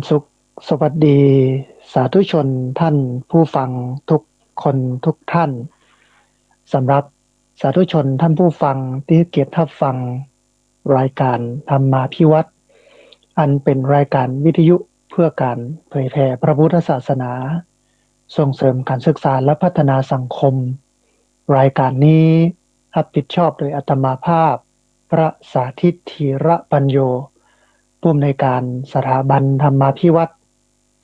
สุขสวัสดีสาธุชนท่านผู้ฟังทุกคนทุกท่านสำหรับสาธุชนท่านผู้ฟังที่เกียรติรับฟังรายการธรรมาภิวัตน์อันเป็นรายการวิทยุเพื่อการเผยแผ่พระพุทธศาสนาส่งเสริมการศึกษาและพัฒนาสังคมรายการนี้รับผิดชอบโดยอาตมาภาพพระสาธิตธีระปัญโย ผู้อำนวยการสถาบันธรรมาภิวัตน์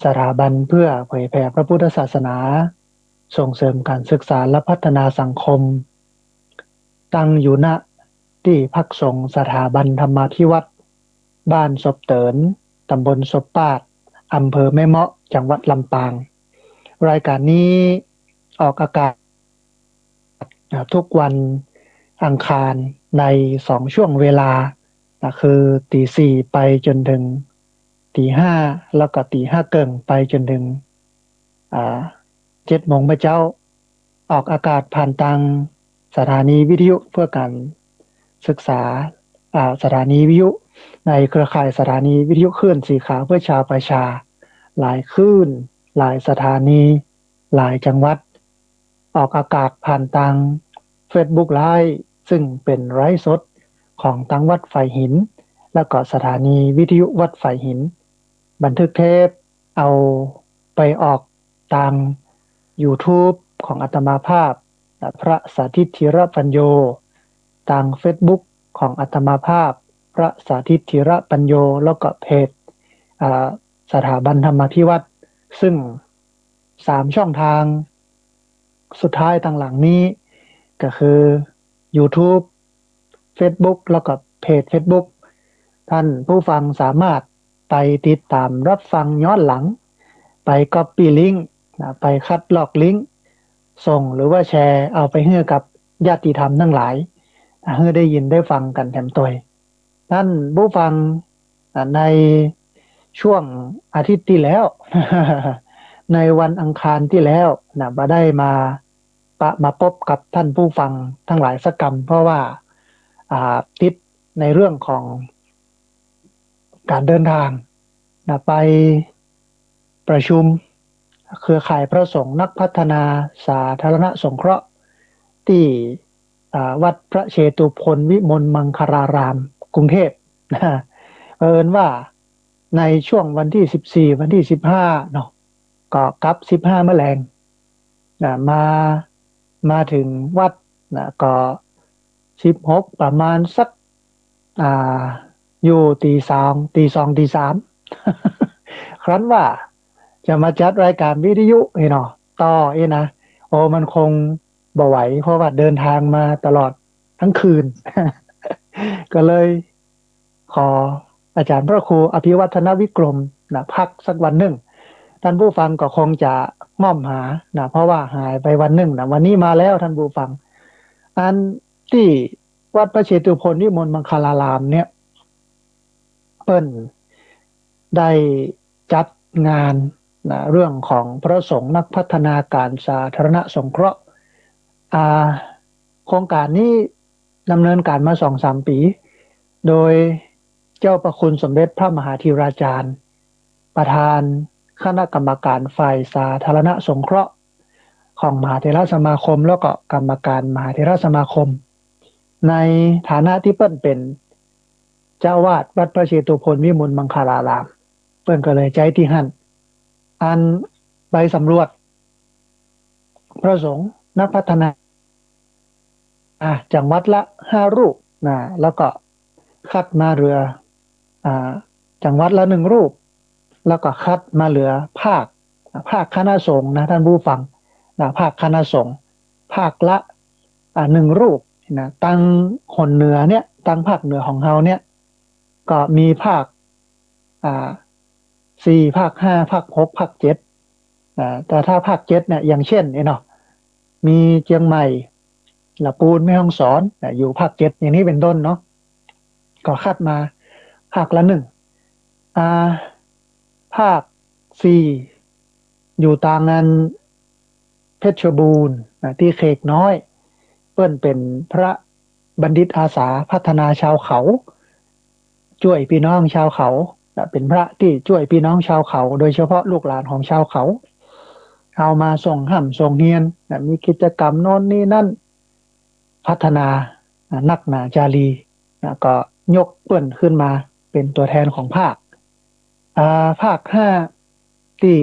สถาบันเพื่อเผยแผ่พระพุทธศาสนาส่งเสริมการศึกษาและพัฒนาสังคมตั้งอยู่ณที่พักสงฆ์สถาบันธรรมาภิวัตน์บ้านศพเตินตำบลศพปาดอำเภอแม่เมาะจังหวัดลำปางรายการนี้ออกอากาศทุกวันอังคารใน2ช่วงเวลาคือตีสี่ไปจนถึงตีห้าแล้วก็ตีห้าเกิงไปจนถึง7 โมงเช้าออกอากาศผ่านทางสถานีวิทยุเพื่อการศึกษาสถานีวิทยุในเครือข่ายสถานีวิทยุคลื่นสีขาวเพื่อชาวประชาหลายคลื่นหลายสถานีหลายจังหวัดออกอากาศผ่านทาง Facebook Live ซึ่งเป็นไลฟ์สดของทั้งวัดไฟหินแล้วก็สถานีวิทยุวัดไฟหินบันทึกเทปเอาไปออกทาง YouTube ของอาตมาภาพพระสาธิตธีระปัญโยทาง Facebook ของอาตมาภาพพระสาธิตธีระปัญโยแล้วก็เพจสถาบันธรรมาภิวัตน์ซึ่ง3ช่องทางสุดท้ายทางหลังนี้ก็คือ YouTube Facebook แล้วก็เพจ Facebook ท่านผู้ฟังสามารถไปติดตามรับฟังย้อนหลังไป Copy Link ไปคัดลอกลิงก์ส่งหรือว่าแชร์เอาไปให้กับญาติธรรมทั้งหลายให้ได้ยินได้ฟังกันแถมตัวท่านผู้ฟังในช่วงอาทิตย์ที่แล้ว ในวันอังคารที่แล้วมาได้มาพบกับท่านผู้ฟังทั้งหลายสักกรรมเพราะว่าติดในเรื่องของการเดินทางไปประชุมเครือข่ายพระสงฆ์นักพัฒนาสาธารณสงเคราะห์ที่วัดพระเชตุพนวิมลมังคลารามกรุงเทพเอิญว่าในช่วงวันที่14วันที่15เนาะก็กลับ15แมลงมาถึงวัดก็16ประมาณสักอ่าอยู่ตี 2ตี 3 ครั้นว่าจะมาจัดรายการวิทยุเนาะต่อนะโอ้มันคงบ่ไหวเพราะว่าเดินทางมาตลอดทั้งคืน ก็เลยขออาจารย์พระครูอภิวัฒนวิกรมพักสักวันหนึ่งท่านผู้ฟังก็คงจะม่อมหาเพราะว่าหายไปวันหนึ่งวันนี้มาแล้วท่านผู้ฟังอันที่วัดพระเชตุพนวิมลมังคลารามเนี่ยเปิ้นได้จัดงานเรื่องของพระสงฆ์นักพัฒนาการสาธารณสงเคราะห์โครงการนี้ดำเนินการมา2-3 ปีโดยเจ้าประคุณสมเด็จพระมหาธีราจารย์ประธานคณะกรรมการฝ่ายสาธารณสงเคราะห์ของมหาเถรสมาคมแล้วก็กรรมการมหาเถรสมาคมในฐานะที่เปิ้นเป็นเจ้าวาดวัดพระเชตุพนวิมลมังคลารามเปิ้นก็เลยใจที่หั่นอันไปสำรวจพระสงฆ์นักพัฒนาจังหวัดละ5 รูปแล้วก็คัดมาเหลือจังหวัดละ1 รูปแล้วก็คัดมาเหลือภาคคณะสงฆ์ท่านผู้ฟังภาคคณะสงฆ์ภาคละ1 รูปตั้งคนเหนือเนี่ยตั้งภาคเหนือของเฮาเนี่ยก็มีภาค4ภาค5ภาค6ภาค7แต่ถ้าภาค7เนี่ยอย่างเช่นเนาะมีเชียงใหม่ลำพูนแม่ฮ่องสอนอยู่ภาค7อย่างนี้เป็นต้นเนาะก็คัดมาภาคละ1ภาค4อยู่ต่างกันเพชรบูรณ์ที่เขกน้อยเปิ้นเป็นพระบัณฑิตอาสาพัฒนาชาวเขาช่วยพี่น้องชาวเขา เป็นพระที่ช่วยพี่น้องชาวเขาโดยเฉพาะลูกหลานของชาวเขาเอามาส่งห้ำส่งเฮียนมีกิจกรรมโน่นนี่นั่นพัฒนานักหนาจารีก็ยกเปิ้นขึ้นมาเป็นตัวแทนของภาคภาค 5ที่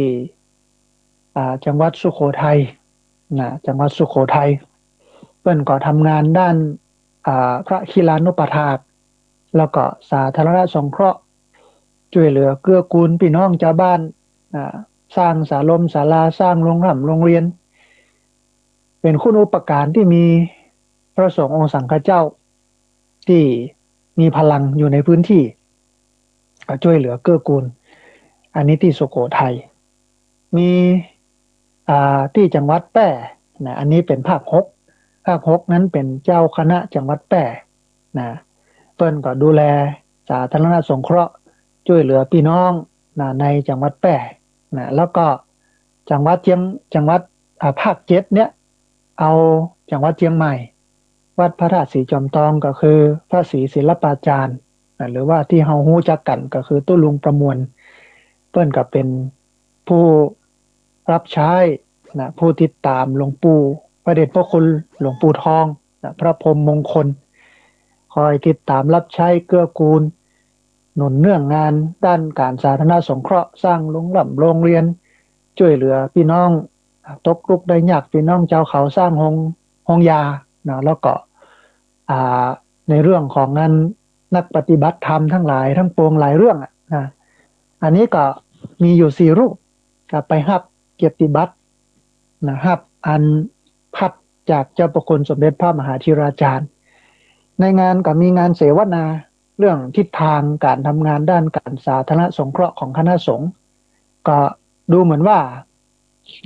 จังหวัดสุโขทัยจังหวัดสุโขทัยเปิ้นก็ทำงานด้านพระคีลานุปถากแล้วก็สาธารณสงเคราะห์ช่วยเหลือเกื้อกูลพี่น้องชาวบ้านสร้างศาลศาลาสร้างโรงเรียนเป็นคุณูปการที่มีพระสงฆ์องค์สังฆเจ้าที่มีพลังอยู่ในพื้นที่ก็ช่วยเหลือเกื้อกูลอันนี้ที่สุโขทัยมีที่จังหวัดแพร่อันนี้เป็นภาค 6นั้นเป็นเจ้าคณะจังหวัดแพร่เปิ้นก็ดูแลสาธารณสงเคราะห์ช่วยเหลือพี่น้องในจังหวัดแพร่แล้วก็จังหวัดภาค 7เนี่ยเอาจังหวัดเชียงใหม่วัดพระธาตุสีจอมทองก็คือพระศรีศิลปาจารย์หรือว่าที่เฮาฮู้จักกันก็คือตู้ลุงประมวลเปิ้นก็เป็นผู้รับใช้ผู้ติดตามหลวงปู่พระเดชพระคุณหลวงปู่ทองพระพรหมมงคลคอยติดตามรับใช้เกื้อกูลหนุนเนื่องงานด้านการสาธารณสงเคราะห์สร้างโรงเรียนช่วยเหลือพี่น้องตกทุกข์ได้ยากพี่น้องชาวเขาสร้างโรงยาแล้วก็ในเรื่องของงานนักปฏิบัติธรรมทั้งหลายทั้งปวงหลายเรื่องอันนี้ก็มีอยู่4รูปไปรับเกียรติบัตรรับอันพัดจากเจ้าประคุณสมเด็จพระมหาธิราจารย์ในงานก็มีงานเสวนาเรื่องทิศทางการทำงานด้านการสาธารณสงเคราะห์ของคณะสงฆ์ก็ดูเหมือนว่า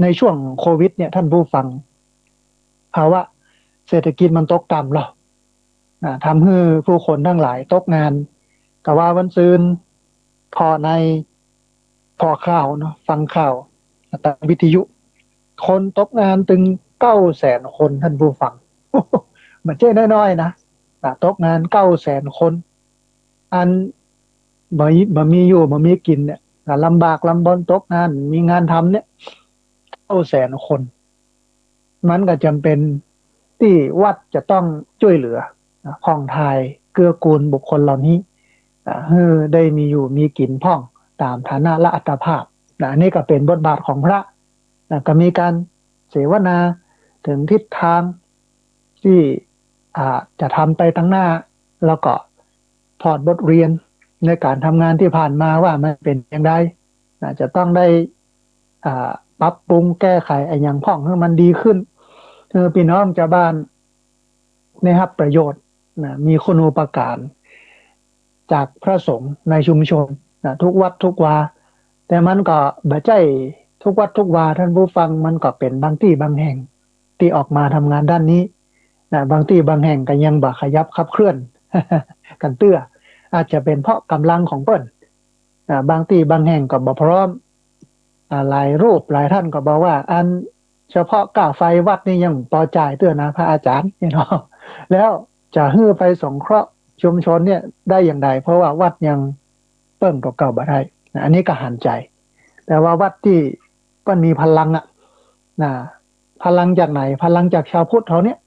ในช่วงโควิดเนี่ยท่านผู้ฟังภาวะเศรษฐกิจมันตกต่ำหรอทำให้ผู้คนทั้งหลายตกงานก็ว่าวันซืนพอในพอข่าวเนาะฟังข่าวตามวิทยุคนตกงานถึง900,000 คนท่านผู้ฟัง มันเจ๊น้อยๆนะตกงาน900,000 คนอันบ่มีอยู่บ่มีกินเนี่ยลำบากลำบนตกงานมีงานทำเนี่ย900,000 คนมันก็จำเป็นที่วัดจะต้องช่วยเหลือผ่องทายเกื้อกูลบุคคลเหล่านี้ให้ได้มีอยู่มีกินพ่องตามฐานะและอัตภาพนี่ก็เป็นบทบาทของพระก็มีการเสวนาถึงทิศทางที่จะทำไปตั้งหน้าแล้วก็ถอดบทเรียนในการทำงานที่ผ่านมาว่ามันเป็นอย่างไรจะต้องได้ปรับปรุงแก้ไขอย่างพ่องให้มันดีขึ้นพี่น้องชาวบ้านได้รับประโยชน์มีคุณูปการจากพระสงฆ์ในชุมชนทุกวัดทุกวาแต่มันก็บ่ใช่ทุกวัดทุกวาท่านผู้ฟังมันก็เป็นบางที่บางแห่งที่ออกมาทำงานด้านนี้บางที่บางแห่งก็ยังบ่ขยับขับเคลื่อน กันเตื้ออาจจะเป็นเพราะกำลังของเปิ้นบางที่บางแห่งก็บ่พร้อมหลายรูปหลายท่านก็บอกว่าอันเฉพาะค่าไฟวัดนี่ยังพอจ่ายเตื้อนะพระอาจารย์เนาะแล้วจะฮื้อไปสงเคราะห์ชุมชนเนี่ยได้อย่างไรเพราะว่าวัดยังเปิ้งเก่าๆบ่ได้อันนี้ก็หันใจแต่ว่าวัดที่ก็มีพลังพลังจากไหนพลังจากชาวพุทธเขาเนี่ย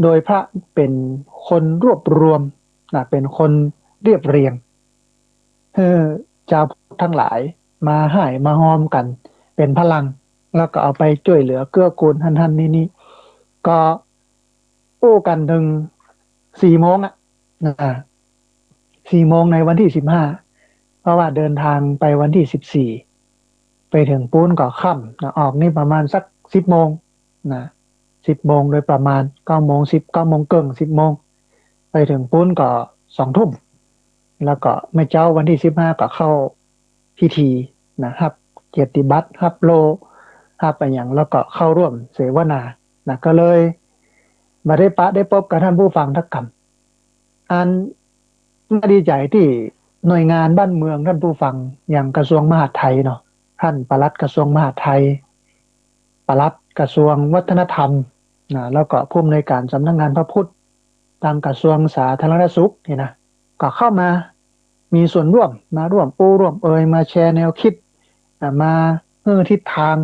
โดยพระเป็นคนรวบรวมเป็นคนเรียบเรียงชาวพุทธทั้งหลายมาให้มาหอมกันเป็นพลังแล้วก็เอาไปช่วยเหลือเกื้อกูลท่านนี่ก็อู้กันถึง4 โมง4 โมงในวันที่15เพราะว่าเดินทางไปวันที่14ไปถึงปูนก็ค่ำออกนี่ประมาณสัก10 โมง10 โมงโดยประมาณ9 โมง10 9 โมงเกิง10 โมงไปถึงปูนก็2 ทุ่มแล้วก็แม่เจ้าวันที่15ก็เข้าพิธีครับเกียรติบัตรครับโลครับไปอย่างแล้วก็เข้าร่วมเสวนาก็เลยมาได้พบกับท่านผู้ฟังทักกรรมอันน่าดีใจที่หน่วยงานบ้านเมืองท่านผู้ฟังอย่างกระทรวงมหาดไทยเนาะท่านปลัดกระทรวงมหาดไทยปลัดกระทรวงวัฒนธรรมแล้วก็ผู้อำนวยการสำนักงานพระพุทธทางกระทรวงสาธารณสุขนี่นะก็เข้ามา มีส่วนร่วมมาร่วมร่วมมาแชร์แนวคิดมาทิศทาง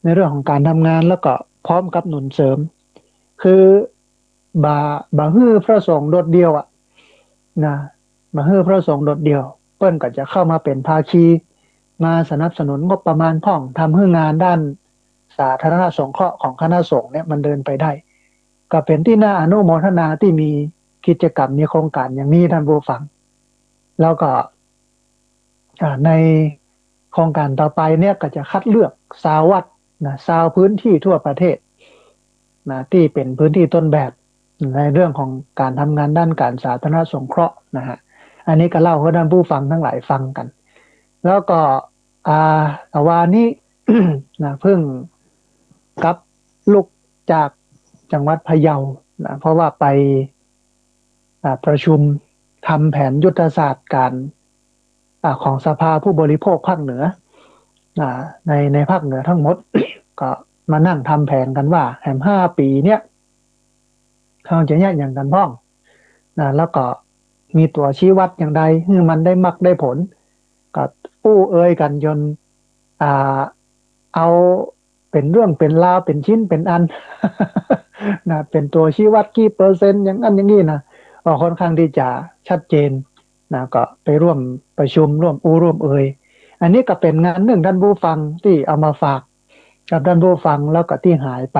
ในเรื่องของการทำงานแล้วก็พร้อมกับหนุนเสริมคือบาฮื้อพระสงฆ์โดดเดียวนะบาฮื้อพระสงฆ์โดดเดียวเปิ้นก็จะเข้ามาเป็นภาคีมาสนับสนุนงบประมาณพ่องทำให้งานด้านสาธารณสงเคราะห์ของคณะสงฆ์เนี่ยมันเดินไปได้ก็เป็นที่น่าอนุโมทนาที่มีกิจกรรมมีโครงการอย่างนี้ท่านผู้ฟังแล้วก็ในโครงการต่อไปเนี่ยก็จะคัดเลือกชาววัดชาวพื้นที่ทั่วประเทศที่เป็นพื้นที่ต้นแบบในเรื่องของการทำงานด้านการสาธารณสงเคราะห์นะฮะอันนี้ก็เล่าให้ท่านผู้ฟังทั้งหลายฟังกันแล้วก็วานี้ เพิ่งกลับลุกจากจังหวัดพะเยาเพราะว่าไปประชุมทำแผนยุทธศาสตร์การของสภาผู้บริโภคภาคเหนือในภาคเหนือทั้งหมด ก็มานั่งทำแผนกันว่าแหม5 ปีเนี่ยเขาจะแยกอย่างกันบ้องแล้วก็มีตัวชี้วัดอย่างใดให้มันได้มักได้ผลก็กันจนเอาเป็นเรื่องเป็นราวเป็นชิ้นเป็นอัน เป็นตัวชี้วัดกี่เปอร์เซ็นต์อย่างนั้นอย่างนี้นะค่อนข้างที่จะชัดเจนก็ไปร่วมประชุมร่วมร่วมอันนี้ก็เป็นงานหนึ่งท่านผู้ฟังที่เอามาฝากกับท่านผู้ฟังแล้วก็ที่หายไป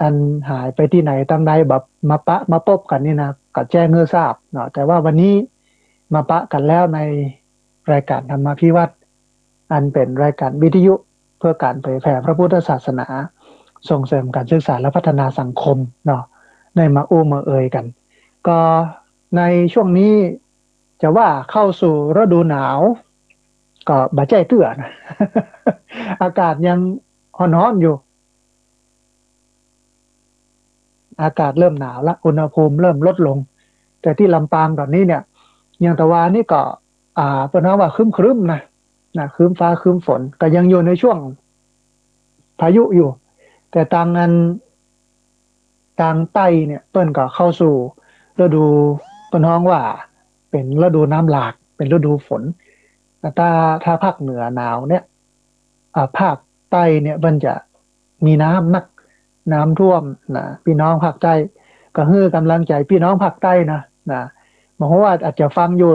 อันหายไปที่ไหนตั้งใดแบบมาพบกันนี่นะก็แจ้งเงือทราบเนาะแต่ว่าวันนี้มาปะกันแล้วในรายการธรรมพิวัตรอันเป็นรายการวิทยุเพื่อการเผยแผ่พระพุทธศาสนาส่งเสริมการศึกษาและพัฒนาสังคมเนาะได้มามากันก็ในช่วงนี้จะว่าเข้าสู่ฤดูหนาวก็บาใจเตื้อนะ อากาศยังร้อนๆอยู่อากาศเริ่มหนาวละอุณหภูมิเริ่มลดลงแต่ที่ลำปางตอนนี้เนี่ยยังตะวันนี่ก็เป็นว่าครึ้มๆนะครึ้มฟ้าครึ้มฝนก็ยังอยู่ในช่วงพายุอยู่แต่ทางใต้เนี่ยเปิ้นก็เข้าสู่ฤดูเป็นห้องว่าเป็นฤดูน้ำหลากเป็นฤดูฝนแต่ถ้าภาคเหนือหนาวเนี่ยภาคใต้เนี่ยมันจะมีน้ำท่วมนะพี่น้องภาคใต้ก็ให้กำลังใจพี่น้องภาคใต้นะเพราะว่าอาจจะฟังอยู่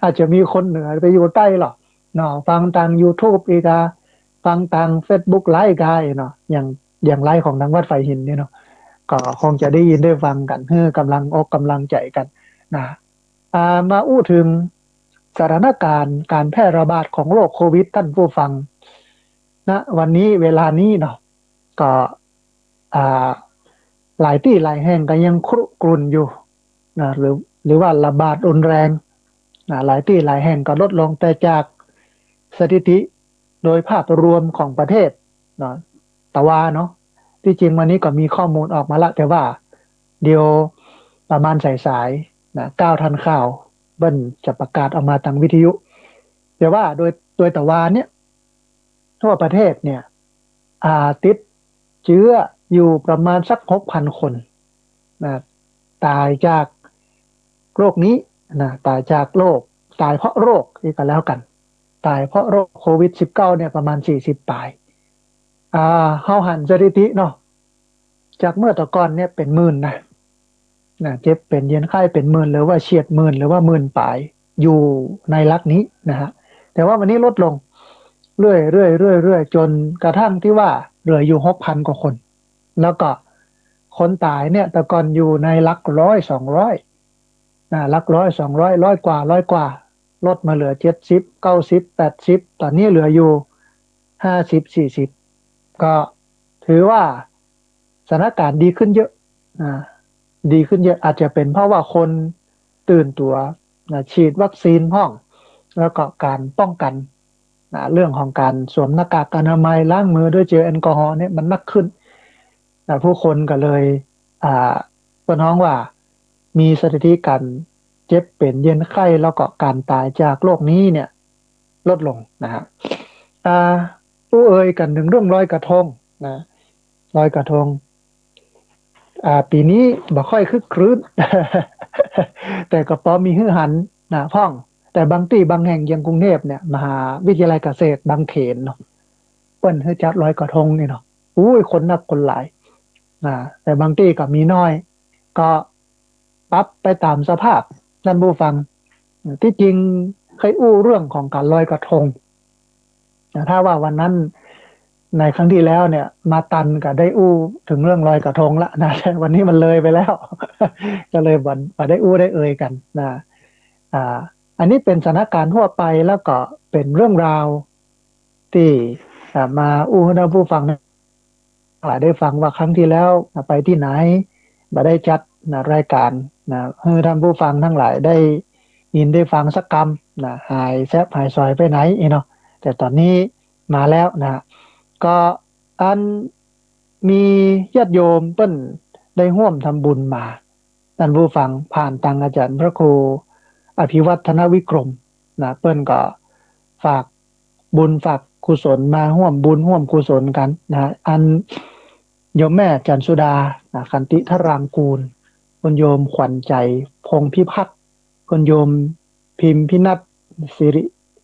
อาจจะมีคนเหนือไปอยู่ใต้หรอกเนาะฟังทาง YouTube อีกฟังทาง Facebook ไลฟ์กายเนาะอย่างไลฟ์ของทางวัดไฟหินเนี่ยเนาะก็คงจะได้ยินได้ฟังกันให้กำลังอกกำลังใจกันนะมาอู้ถึงสถานการณ์การแพร่ระบาดของโรคโควิดท่านผู้ฟังวันนี้เวลานี้เนาะก็หลายที่หลายแห่งก็ยังครุกรุ่นอยู่หรือว่าระบาดรุนแรงหลายที่หลายแห่งก็ลดลงแต่จากสถิติโดยภาพรวมของประเทศเนาะแต่ว่าเนาะที่จริงวันนี้ก็มีข้อมูลออกมาละแต่ว่าเดี๋ยวประมาณสาย9 ทันข่าวเบิ้ลจะประกาศออกมาทางวิทยุแต่ว่าโดยแต่ว่าเนี่ยทั่วประเทศเนี่ยติดเชื้ออยู่ประมาณสัก 6,000 คนตายจากโรคนี้ตายจากโรคตายเพราะโรคนี่ก็แล้วกันตายเพราะโรคโควิด -19 เนี่ยประมาณ40ปลายเฮาหันสถิติเนาะจากเมื่อตะก่อนเนี่ยเป็นหมื่นนะเจ็บเป็นเย็นไข้เป็นหมื่นหรือว่าเฉียดหมื่นหรือว่าหมื่นปลายอยู่ในลักนี้นะฮะแต่ว่าวันนี้ลดลงเรื่อยจนกระทั่งที่ว่าเหลืออยู่ 6,000 กว่าคนแล้วก็คนตายเนี่ยแต่ก่อนอยู่ในหลักร้อย200หลักร้อย200ร้อยกว่าลดมาเหลือ70 90 80ตอนนี้เหลืออยู่50 40ก็ถือว่าสถานการณ์ดีขึ้นเยอะดีขึ้นเยอะอาจจะเป็นเพราะว่าคนตื่นตัวฉีดวัคซีนห้องแล้วก็การป้องกันเรื่องของการสวมหน้ากากอนามัยล้างมือด้วยเจลแอลกอฮอล์เนี่ยมันมากขึ้นผู้คนก็เลยก็น้องว่ามีสถิติการเจ็บเป็นเย็นไข้แล้วก็การตายจากโรคนี้เนี่ยลดลงนะฮะกันถึงเรื่องลอยกระทงนะลอยกระทงปีนี้บ่ค่อยคึกครื้น แต่ก็พอมีฮือหัน นะพ่องแต่บางที่บางแห่งอย่างกรุงเทพเนี่ยมหาวิทยาลัยเกษตรบางเขนเนาะเปิ้นให้จัดลอยกระทงนี่เนาะอุ้ยคนนักคนหลายนะแต่บางที่ก็มีน้อยก็ปรับไปตามสภาพท่านผู้ฟังที่จริงเคยอู้เรื่องของการลอยกระทงนะถ้าว่าวันนั้นในครั้งที่แล้วเนี่ยมาตันก็ได้อู้ถึงเรื่องลอยกระทงละนะแต่วันนี้มันเลยไปแล้วก็เลยวันมาได้อู้ได้เอ่ยกันนะอ่าอันนี้เป็นสถานการณ์ทั่วไปแล้วก็เป็นเรื่องราวที่มาอู้ให้ท่านผู้ฟังหลายได้ฟังว่าครั้งที่แล้วไปที่ไหนมาได้จัดรายการให้ท่านผู้ฟังทั้งหลายได้ยินได้ฟังสักคำหายแซบหายซอยไปไหนเนาะแต่ตอนนี้มาแล้วก็อันมีญาติโยมเปิ้นได้ร่วมทำบุญมาท่านผู้ฟังผ่านทางอาจารย์พระครูอภิวัฒนวิกรมเปิ้นก็ฝากบุญฝากกุศลมาร่วมบุญร่วมกุศลกันอันโยมแม่จันสุดาคันติทรางกูลคุณโยมขวัญใจพงพิพัฒน์คุณโยมพิมพินัทสิริ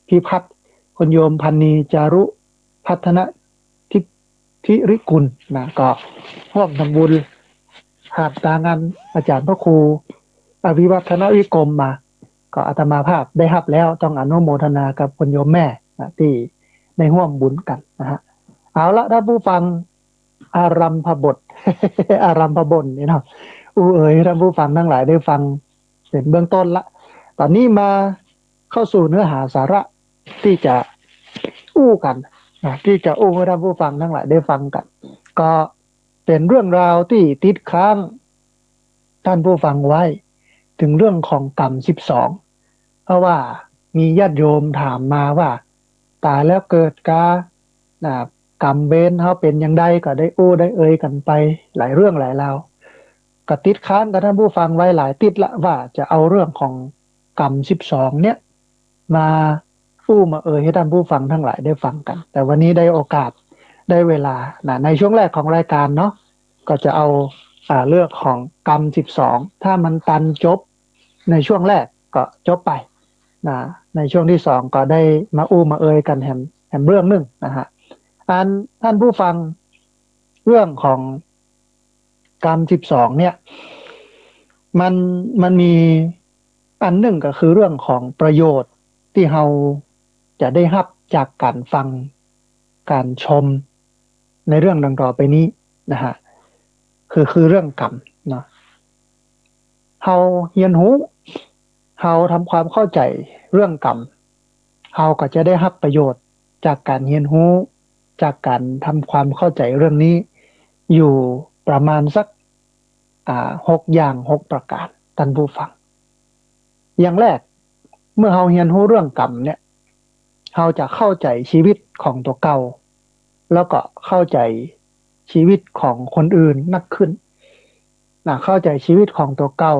พิพัฒน์คุณโยมพันนีจารุพัฒนทิริกุลก็ร่วมทำบุญหาบตางานอาจารย์พระครูอภิวัฒนวิกรมมาก็อาตมาภาพได้รับแล้วต้องอนุโมทนากับคุณโยมแม่ที่ได้ร่วมบุญกันนะฮะเอาละถ้าผู้ฟังอารัมพบท อารัมพบทนี่เนาะท่านผู้ฟังทั้งหลายได้ฟังเป็นเบื้องต้นละตอนนี้มาเข้าสู่เนื้อหาสาระที่จะอู้กันที่จะอู้ให้ท่านผู้ฟังทั้งหลายได้ฟังกันก็เป็นเรื่องราวที่ติดค้างท่านผู้ฟังไว้ถึงเรื่องของกรรม12เพราะว่ามีญาติโยมถามมาว่าตายแล้วเกิดกากรรมเบนเขาเป็นยังไงก็ได้อู้ได้เอ่ยกันไปหลายเรื่องหลายราวก็ติดค้างกับท่านผู้ฟังไว้หลายติดละว่าจะเอาเรื่องของกรรม12เนี่ยมาอู้มาเอ่ยให้ท่านผู้ฟังทั้งหลายได้ฟังกันแต่วันนี้ได้โอกาสได้เวลาในช่วงแรกของรายการเนาะก็จะเอาเรื่องของกรรม12ถ้ามันตันจบในช่วงแรกก็จบไปในช่วงที่สองก็ได้มาอู้มาเอ่ยกันแหมเรื่องหนึ่งนะฮะท่านผู้ฟังเรื่องของกรรม12เนี่ยมันมีอันหนึ่งก็คือเรื่องของประโยชน์ที่เราจะได้รับจากการฟังการชมในเรื่องดังต่อไปนี้นะฮะคือเรื่องกรรมเนาะเราเรียนรู้เราทำความเข้าใจเรื่องกรรมเราก็จะได้รับประโยชน์จากการเรียนรู้จากการทำความเข้าใจเรื่องนี้อยู่ประมาณสัก6 อย่าง 6 ประการท่านผู้ฟังอย่างแรกเมื่อเราเรียนรู้เรื่องกรรมเนี่ยเราจะเข้าใจชีวิตของตัวเก่าแล้วก็เข้าใจชีวิตของคนอื่นนักขึ้นเข้าใจชีวิตของตัวเก่า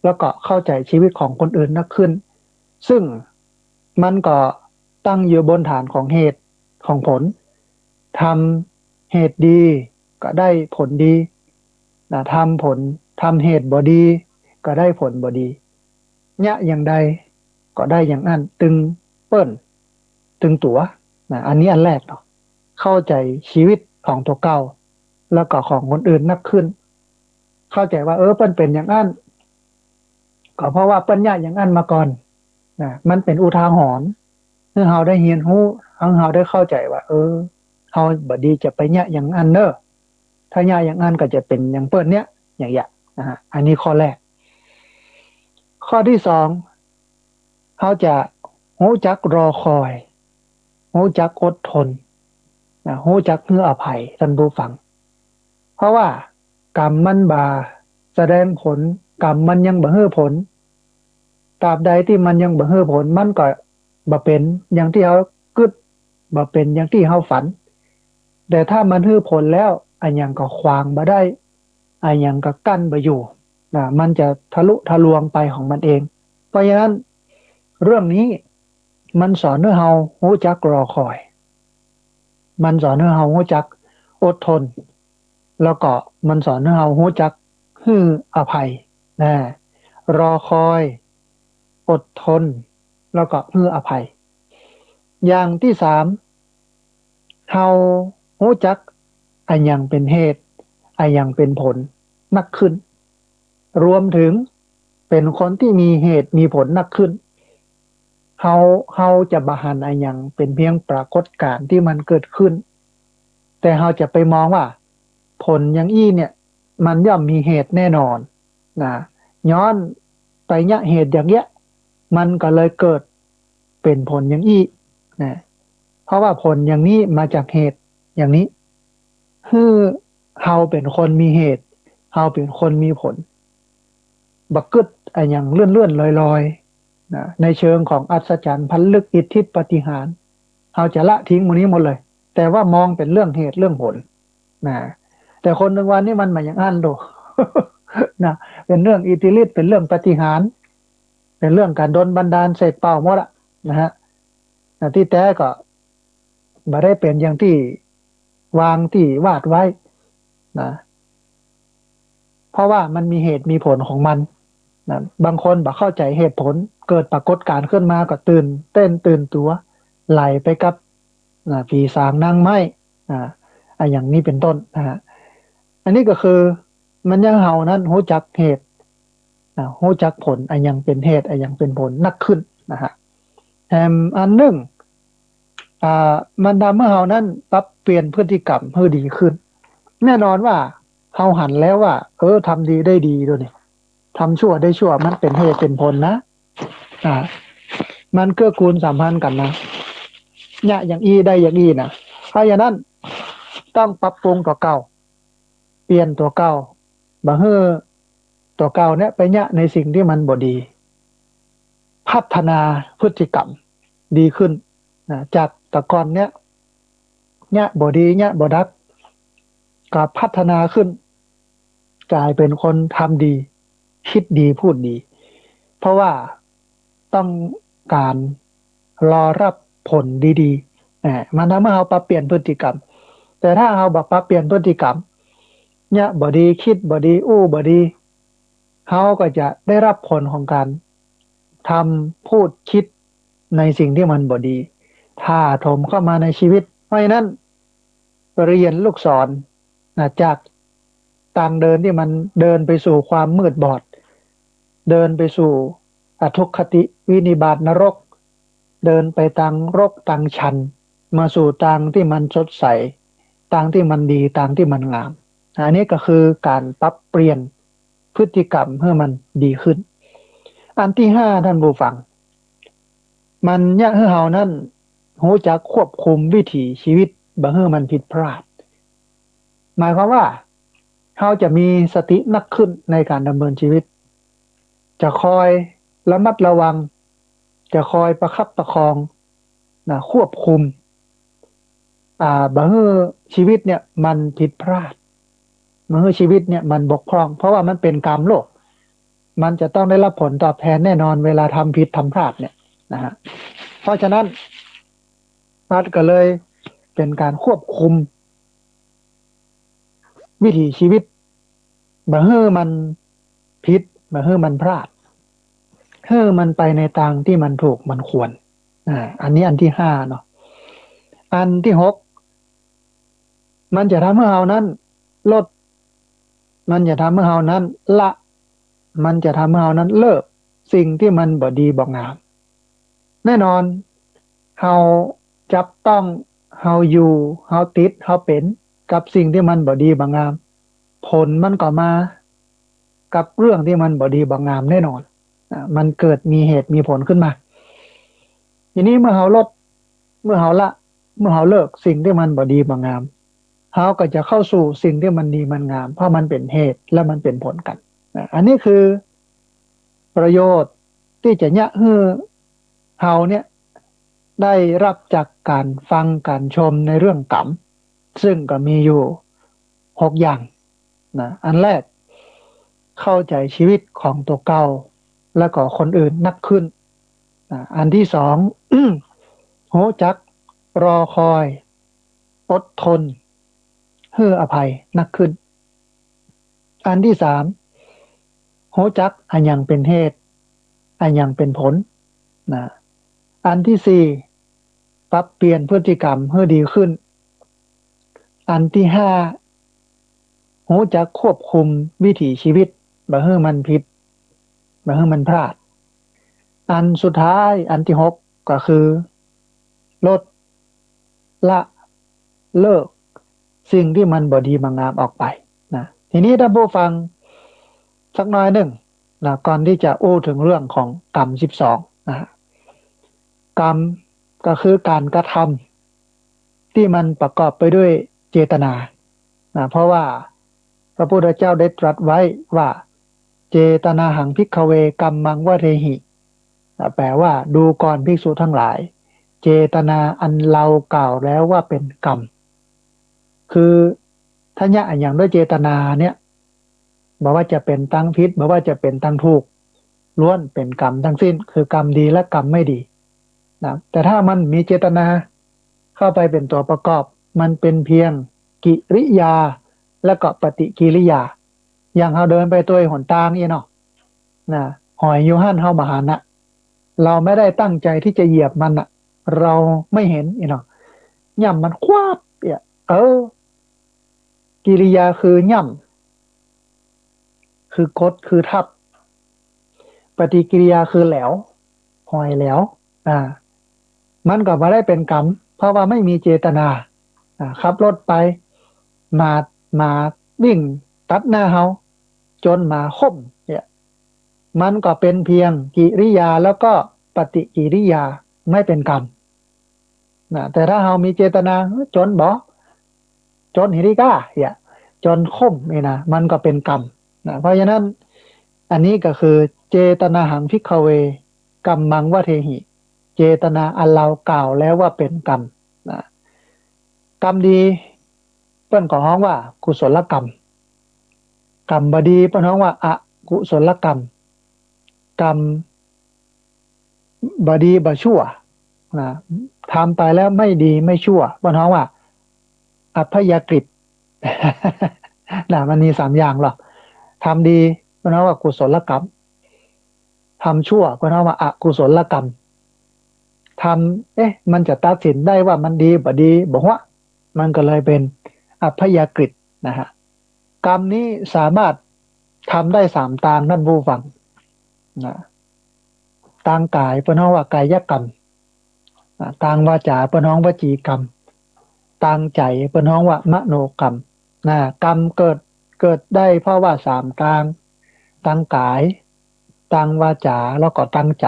แล้วก็เข้าใจชีวิตของคนอื่นนักขึ้นซึ่งมันก็ตั้งอยู่บนฐานของเหตุของผลทำเหตุดีก็ได้ผลดีทำเหตุบ่ดีก็ได้ผลบ่ดีเนี่ยอย่างใดก็ได้อย่างนั้นตึงเปิ้นตึงตัวอันนี้อันแรกเนาะเข้าใจชีวิตของตัวเก่าแล้วก็ของคนอื่นนักขึ้นเข้าใจว่าเปิ้นเป็นอย่างนั้นก็เพราะว่าเปิ้นเนี่ยอย่างนั้นมาก่อนมันเป็นอุทาหรณ์ให้เราได้เรียนรู้ให้เราได้เข้าใจว่าเราบ่ดีจะไปเนี่ยอย่างนั้นเด้อถ้าเนี่ยอย่างนั้นก็จะเป็นอย่างเปิ้นเนี่ยอย่างนะฮะอันนี้ข้อแรกข้อที่สองเขาจะรู้จักรอคอยรู้จักอดทนรู้จักให้อภัยท่านผู้ฟังเพราะว่ากรรมมันแสดงผลกรรมมันยังบ่ให้ผลตราบใดที่มันยังบ่ให้ผลมันก็บ่เป็นอย่างที่เขากึดบ่เป็นอย่างที่เขาฝันแต่ถ้ามันให้ผลแล้วอันยังก็ขวางบ่ได้อันยังก็กั้นบ่อยู่มันจะทะลุทะลวงไปของมันเองเพราะฉะนั้นเรื่องนี้มันสอนให้เรารู้จักรอคอยมันสอนให้เรารู้จักอดทนแล้วก็มันสอนให้เรารู้จักให้อภัยรอคอย อดทนแล้วก็ให้อภัยอย่างที่สามเฮารู้จักอันยังเป็นเหตุอันยังเป็นผลนักขึ้นรวมถึงเป็นคนที่มีเหตุมีผลนักขึ้นเฮาเฮาจะบาหันอันยังเป็นเพียงปรากฏการณ์ที่มันเกิดขึ้นแต่เฮาจะไปมองว่าผลอย่างอี้เนี่ยมันย่อมมีเหตุแน่นอนนะย้อนไปเนี่ยเหตุอย่างเงี้ยมันก็เลยเกิดเป็นผลอย่างอี้นะเพราะว่าผลอย่างนี้มาจากเหตุอย่างนี้คือเฮาเป็นคนมีเหตุเฮาเป็นคนมีผลบักกึดไอ้อย่างเลื่อนลอยๆนะในเชิงของอัศจรรย์พันลึกอิทธิปาฏิหาริย์เฮาจะละทิ้งหมดนี้หมดเลยแต่ว่ามองเป็นเรื่องเหตุเรื่องผลนะแต่คนหนึ่งวันนี้มันมาอย่างอันโด นะเป็นเรื่องอิทธิฤทธิ์เป็นเรื่องปาฏิหาริย์เป็นเรื่องการดลบันดาลเสกเป่าหมดอะนะฮะที่แท้ก็ไม่ได้เป็นอย่างที่วางที่วาดไว้นะเพราะว่ามันมีเหตุมีผลของมันนะบางคนบอกเข้าใจเหตุผลเกิดปรากฏการณ์ขึ้นมาก็ตื่นเต้นตื่นตัวไหลไปกับผีสางนางไม้อ่าอย่างนี้เป็นต้นนะฮะอันนี้ก็คือมันยังเฮานั้นรู้จักเหตุรู้จักผลยังเป็นเหตุยังเป็นผลนักขึ้นนะฮะแถมอันหนึ่งมันทำให้เฮานั้นปรับเปลี่ยนพฤติกรรมให้ดีขึ้นแน่นอนว่าเฮาหันแล้วว่าทำดีได้ดีด้วยนี่ทำชั่วได้ชั่วมันเป็นเหตุเป็นผลนะมันเกื้อกูลสัมพันธ์กันนะเนี่ยอย่างอีได้อย่างอีนะเพราะฉะนั้นต้องปรับปรุงตัวเก่าเปลี่ยนตัวเก่าบ่ให้ตัวเก่าเนี่ยไปเนี่ยในสิ่งที่มันบ่ดีพัฒนาพฤติกรรมดีขึ้นนะจากแต่ก่อนเนี่ยบ่ดีเนี่ยบ่ดักก็พัฒนาขึ้นกลายเป็นคนทำดีคิดดีพูดดีเพราะว่าต้องการรอรับผลดีๆมันทำให้เราปรับเปลี่ยนพฤติกรรมแต่ถ้าเราแบบปรับเปลี่ยนพฤติกรรมเนี่ยบ่ดีคิดบ่ดีอู้บ่ดีเขาก็จะได้รับผลของการทำพูดคิดในสิ่งที่มันบ่ดีถ้าถมเข้ามาในชีวิตเพราะฉะนั้นเรียนลูกศรจากทางเดินที่มันเดินไปสู่ความมืดบอดเดินไปสู่อทุกขติวินิบาตนรกเดินไปทางรกทางชันมาสู่ทางที่มันสดใสทางที่มันดีทางที่มันงามอันนี้ก็คือการปรับเปลี่ยนพฤติกรรมให้มันดีขึ้นอันที่ห้าท่านผู้ฟังมันเนี่ยให้เฮานั่นรู้จักควบคุมวิถีชีวิตบ่ให้มันผิดพลาดหมายความว่าเขาจะมีสตินักขึ้นในการดำเนินชีวิตจะคอยระมัดระวังจะคอยประคับประคองควบคุมบ่ให้ชีวิตเนี่ยมันผิดพลาดบ่ให้ชีวิตเนี่ยมันบกพร่องเพราะว่ามันเป็นกรรมโลกมันจะต้องได้รับผลตอบแทนแน่นอนเวลาทำผิดทำพลาดเนี่ยนะฮะเพราะฉะนั้นรัฐก็เลยเป็นการควบคุมวิถีชีวิตบ่ให้มันผิดบ่ให้มันพลาดให้มันไปในทางที่มันถูกมันควรอันนี้อันที่ห้าเนาะอันที่หกมันจะทำให้เรานั้นลดมันจะทำให้เรานั้นละมันจะทำให้เรานั้นเลิกสิ่งที่มันบ่ดีบ่งามแน่นอนเราจับต้องเราอยู่เราติดเราเป็นกับสิ่งที่มันบ่ดีบ่งามผลมันก็มากับเรื่องที่มันบ่ดีบ่งามแน่นอนมันเกิดมีเหตุมีผลขึ้นมาทีนี้เมื่อเราลดเมื่อเราละเมื่อเราเลิกสิ่งที่มันบ่ดีบ่งามเราก็จะเข้าสู่สิ่งที่มันดีมันงามเพราะมันเป็นเหตุและมันเป็นผลกันอันนี้คือประโยชน์ที่จะเนี่ยให้เราเนี่ยได้รับจากการฟังการชมในเรื่องกรรมซึ่งก็มีอยู่6อย่างอันแรกเข้าใจชีวิตของตัวเก่าและก็คนอื่นนักขึ้นอันที่สองรู้จักรอคอยอดทนให้อภัยนักขึ้นอันที่สามรู้จักอันยังเป็นเหตุ อันยังเป็นผลนะอันที่สี่ปรับเปลี่ยนพฤติกรรมให้ดีขึ้นอันที่ห้ารู้จักควบคุมวิถีชีวิตบ่ให้มันผิดบ่ให้มันพลาดอันสุดท้ายอันที่หกก็คือลดละเลิกสิ่งที่มันบ่ดีมางามออกไปนะทีนี้ถ้าผู้ฟังสักหน่อยหนึ่งนะก่อนที่จะอู้ถึงเรื่องของกรรม12นะกรรมก็คือการกระทำที่มันประกอบไปด้วยเจตนานะเพราะว่าพระพุทธเจ้าได้ตรัสไว้ว่าเจตนาหังภิกขเวกัมมังวะเทหิแปลว่าดูก่อนภิกษุทั้งหลายเจตนาอันเรากล่าวแล้วว่าเป็นกรรมคือถ้าเนี่ยอย่างด้วยเจตนาเนี่ยบอกว่าจะเป็นตั้งพิษบอกว่าจะเป็นตั้งทุกข์ล้วนเป็นกรรมทั้งสิ้นคือกรรมดีและกรรมไม่ดีนะแต่ถ้ามันมีเจตนาเข้าไปเป็นตัวประกอบมันเป็นเพียงกิริยาและก็ปฏิกิริยาอย่างเราเดินไปตัวหนทางนี่เนาะนะหอยยูหันเข้ามาหานะเราไม่ได้ตั้งใจที่จะเหยียบมันอะเราไม่เห็นเนาะย่ำมันคว้าบเนี่ยกิริยาคือย่ำคือกดคือทับปฏิกิริยาคือแหลวหอยแหลวมันก็ไม่ได้เป็นกรรมเพราะว่าไม่มีเจตนาขับรถไปมาวิ่งตัดหน้าเฮาจนมาข่มเนี่ยมันก็เป็นเพียงกิริยาแล้วก็ปฏิกิริยาไม่เป็นกรรมแต่ถ้าเฮามีเจตนาจนจนหิริกาเนี่ยจนข่มนี่นะมันก็เป็นกรรมเพราะฉะนั้นอันนี้ก็คือเจตนาหังภิกขเวกัมมังวะเทหิเจตนาอันเรากล่าวแล้วว่าเป็นกรรมกรรมดีเปิ้นก็ฮ้องว่ากุศลกรรมกรรมบดีเปิ้นฮ้องว่าอกุศลกรรมกรรมบดีบ่ชั่วทำไปแล้วไม่ดีไม่ชั่วเปิ้นฮ้องว่าอัพยากฤิตมันมี3อย่างหรอกทำดีเปิ้นฮ้องว่ากุศลกรรมทำชั่วเปิ้นฮ้องว่าอกุศลกรรมทำมันจะตัดสินได้ว่ามันดีบ่ดีบอกว่ามันก็เลยเป็นอัพยากฤิตนะฮะกรรมนี้สามารถทำได้3ทางนั่นผู้ฟังนะทางกายเปิ้นฮ้องว่ากายกรรมทางวาจาเปิ้นฮ้องวจีกรรมทางใจเปิ้นฮ้องว่ามโนกรรมกรรมเกิดได้เพราะว่า3ทางกายทางวาจาแล้วก็ทางใจ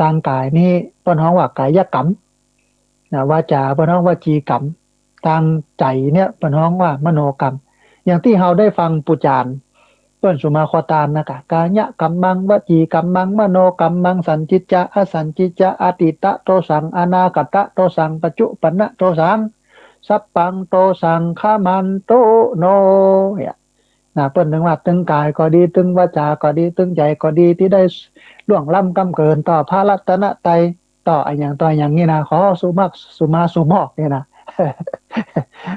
ทางกายนี่เปิ้นฮ้องว่ากายกรรมวาจาเปิ้นฮ้องวจีกรรมทางใจเนี่ยเปิ้นฮ้องว่ามโนกรรมอย่างที่เราได้ฟังปุจานเปิ้นสุมาคตานนะกะกายะกัมมังวจีกัมมังมโนกัมมังสัญจิจจะอสัญจิจจะอติตะโตสังอนาคตะโตสังปัจจุปนะโตสังสัพพังโตสังฆามันโตโนเนี่ยเปิ้นถึงว่าตึงกายก็ดีตึงวาจาก็ดีตึงใจก็ดีที่ได้ล่วงล้ำกำเกินต่อพระรัตนตรัยต่ออย่างนี้นะขอสุมาสุมอกเนี่ยนะ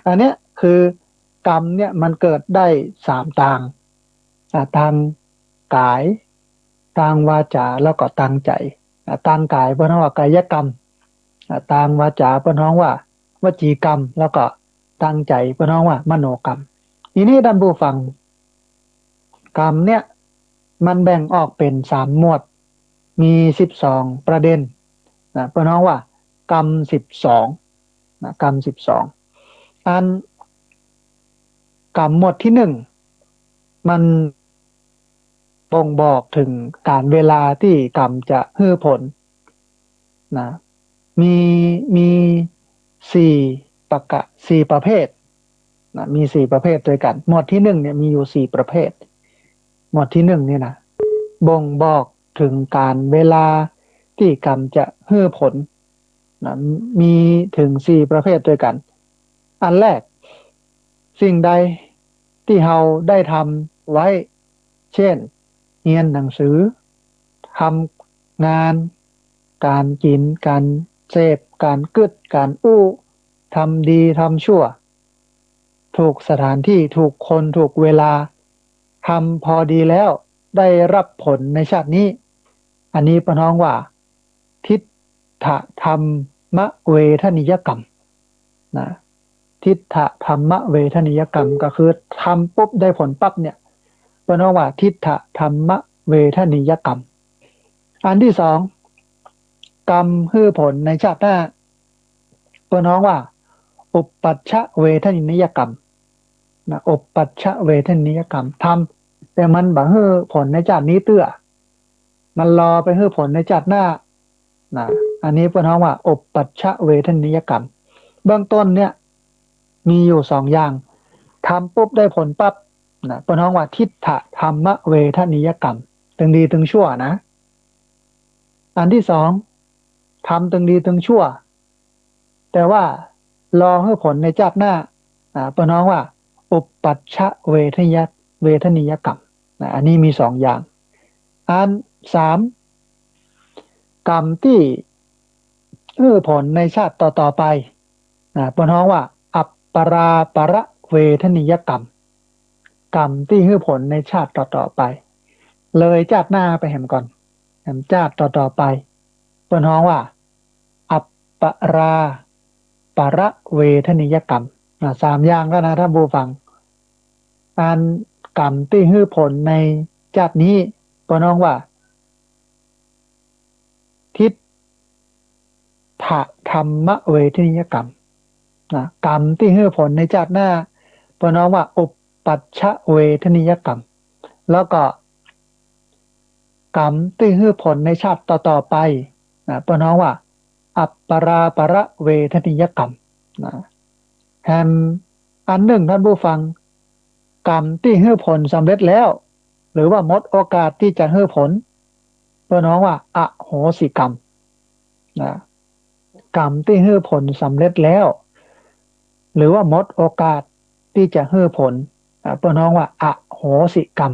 อันเนี้ยคือกรรมเนี่ยมันเกิดได้3ทางทางกายทางวาจาแล้วก็ทางใจทางกายเปิ้นฮ้องว่ากายกรรมทางวาจาเปิ้นฮ้องว่าวจีกรรมแล้วก็ทางใจเปิ้นฮ้องว่ามโนกรรมทีนี้ท่านผู้ฟังกรรมเนี่ยมันแบ่งออกเป็น3หมวดมี12ประเด็นเปิ้นฮ้องว่ากรรม12กรรม12อันกรรมหมวดที่1มันบ่งบอกถึงการเวลาที่กรรมจะให้ผลมี4ประเภทมี4ประเภทด้วยกันหมวดที่1เนี่ยมีอยู่4ประเภทหมวดที่1เนี่ยนะบ่งบอกถึงการเวลาที่กรรมจะให้ผลมีถึง4ประเภทด้วยกันอันแรกสิ่งใดที่เราได้ทำไว้เช่นเรียนหนังสือทำงานการกินการเสพการกึดการอู้ทำดีทำชั่วถูกสถานที่ถูกคนถูกเวลาทำพอดีแล้วได้รับผลในชาตินี้ อันนี้ปะน้องว่าทิฏฐธรรมเวทนิยกรรมนะทิฏฐธรรมเวทนิยกรรมก็คือทำปุ๊บได้ผลปั๊บเนี่ยปะน้องว่าทิฏฐธรรมเวทนิยกรรมอันที่สองกรรมฮือผลในชาติหน้าปะน้องว่าอุปปัชชเวทนิยกรรมนะอุปปัชชเวทนิยกรรมทำแต่มันบ่ฮือผลในชาตินี้เตื้อมันรอไปฮือผลในชาติหน้านะอันนี้ปะน้องว่าอุปปัชชเวทนิยกรรมเบื้องต้นเนี่ยมีอยู่สองอย่างทำปุ๊บได้ผลปั๊บนะปะน้องว่าทิฏฐธรรมเวทนิยกรรมตึงดีตึงชั่วนะอันที่สองทำตึงดีตึงชั่วแต่ว่ารอให้ผลในชาติหน้าปะน้องว่าอุปปัชชเวทนิยกรรมนะอันนี้มีสองอย่างอันสามกรรมที่ผลในชาติต่อไปปะน้องว่าอัปปราประเวทนิยกรรมกรรมที่ให้ผลในชาติต่อไปเลยชาติหน้าไปแหมก่อนแหมชาติต่อไปปะน้องว่าอัปปราประเวทนิยกรรมสามอย่างแล้วนะท่านผู้ฟังอันกรรมที่ให้ผลในชาตินี้ปะน้องว่าทิฏฐธรรมเวทนิยกรรมกรรมที่ให้ผลในชาติหน้าปะน้องว่าอุปปัชชเวทนิยกรรมแล้วก็กรรมที่ให้ผลในชาติต่อไปปะน้องว่าอัปปราประเวทนิยกรรมแฮมอันหนึ่งท่านผู้ฟังกรรมที่ให้ผลสำเร็จแล้วหรือว่าหมดโอกาสที่จะให้ผลปะน้องว่าอโหสิกรรมกรรมที่ให้ผลสำเร็จแล้วหรือว่าหมดโอกาสที่จะให้ผลปะน้องว่าอโหสิกรรม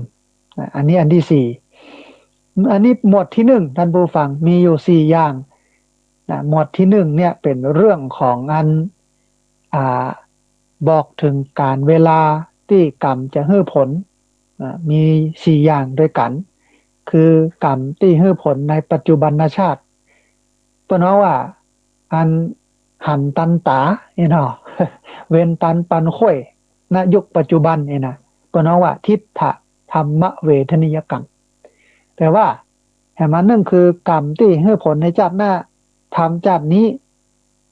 อันนี้อันที่สี่อันนี้หมวดที่หนึ่งท่านผู้ฟังมีอยู่สี่อย่างหมวดที่หนึ่งเนี่ยเป็นเรื่องของอันบอกถึงการเวลาที่กรรมจะให้ผลมีสี่อย่างด้วยกันคือกรรมที่ให้ผลในปัจจุบันชาติปะน้องว่าอันหันตันตาเนาะเวนตันปันค่อยณยุคปัจจุบันนะปะน้องว่าทิฏฐธรรมเวทนิยกรรมแต่ว่าแห่งมันนั่นคือกรรมที่ให้ผลในชาติหน้าทำชาตินี้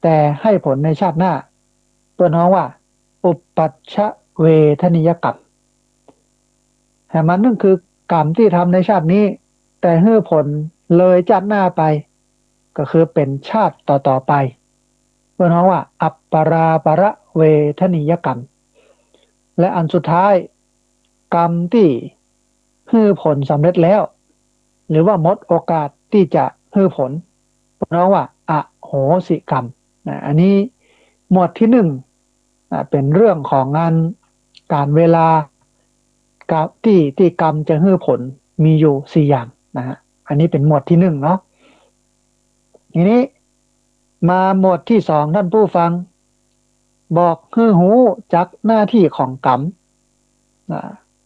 แต่ให้ผลในชาติหน้าปะน้องว่าอุปปัชชเวทนิยกรรมแห่งมันนั่นคือกรรมที่ทำในชาตินี้แต่ให้ผลเลยชาติหน้าไปก็คือเป็นชาติต่อไปปะน้องว่าอัปปราประเวทนิยกรรมและอันสุดท้ายกรรมที่ให้ผลสำเร็จแล้วหรือว่าหมดโอกาสที่จะให้ผลเพราะว่าอโหสิกรรมอันนี้หมวดที่หนึ่งเป็นเรื่องของงานการเวลาที่กรรมจะให้ผลมีอยู่สี่อย่างนะฮะอันนี้เป็นหมวดที่หนึ่งเนาะทีนี้มาหมวดที่สองท่านผู้ฟังบอกให้รู้จักหน้าที่ของกรรม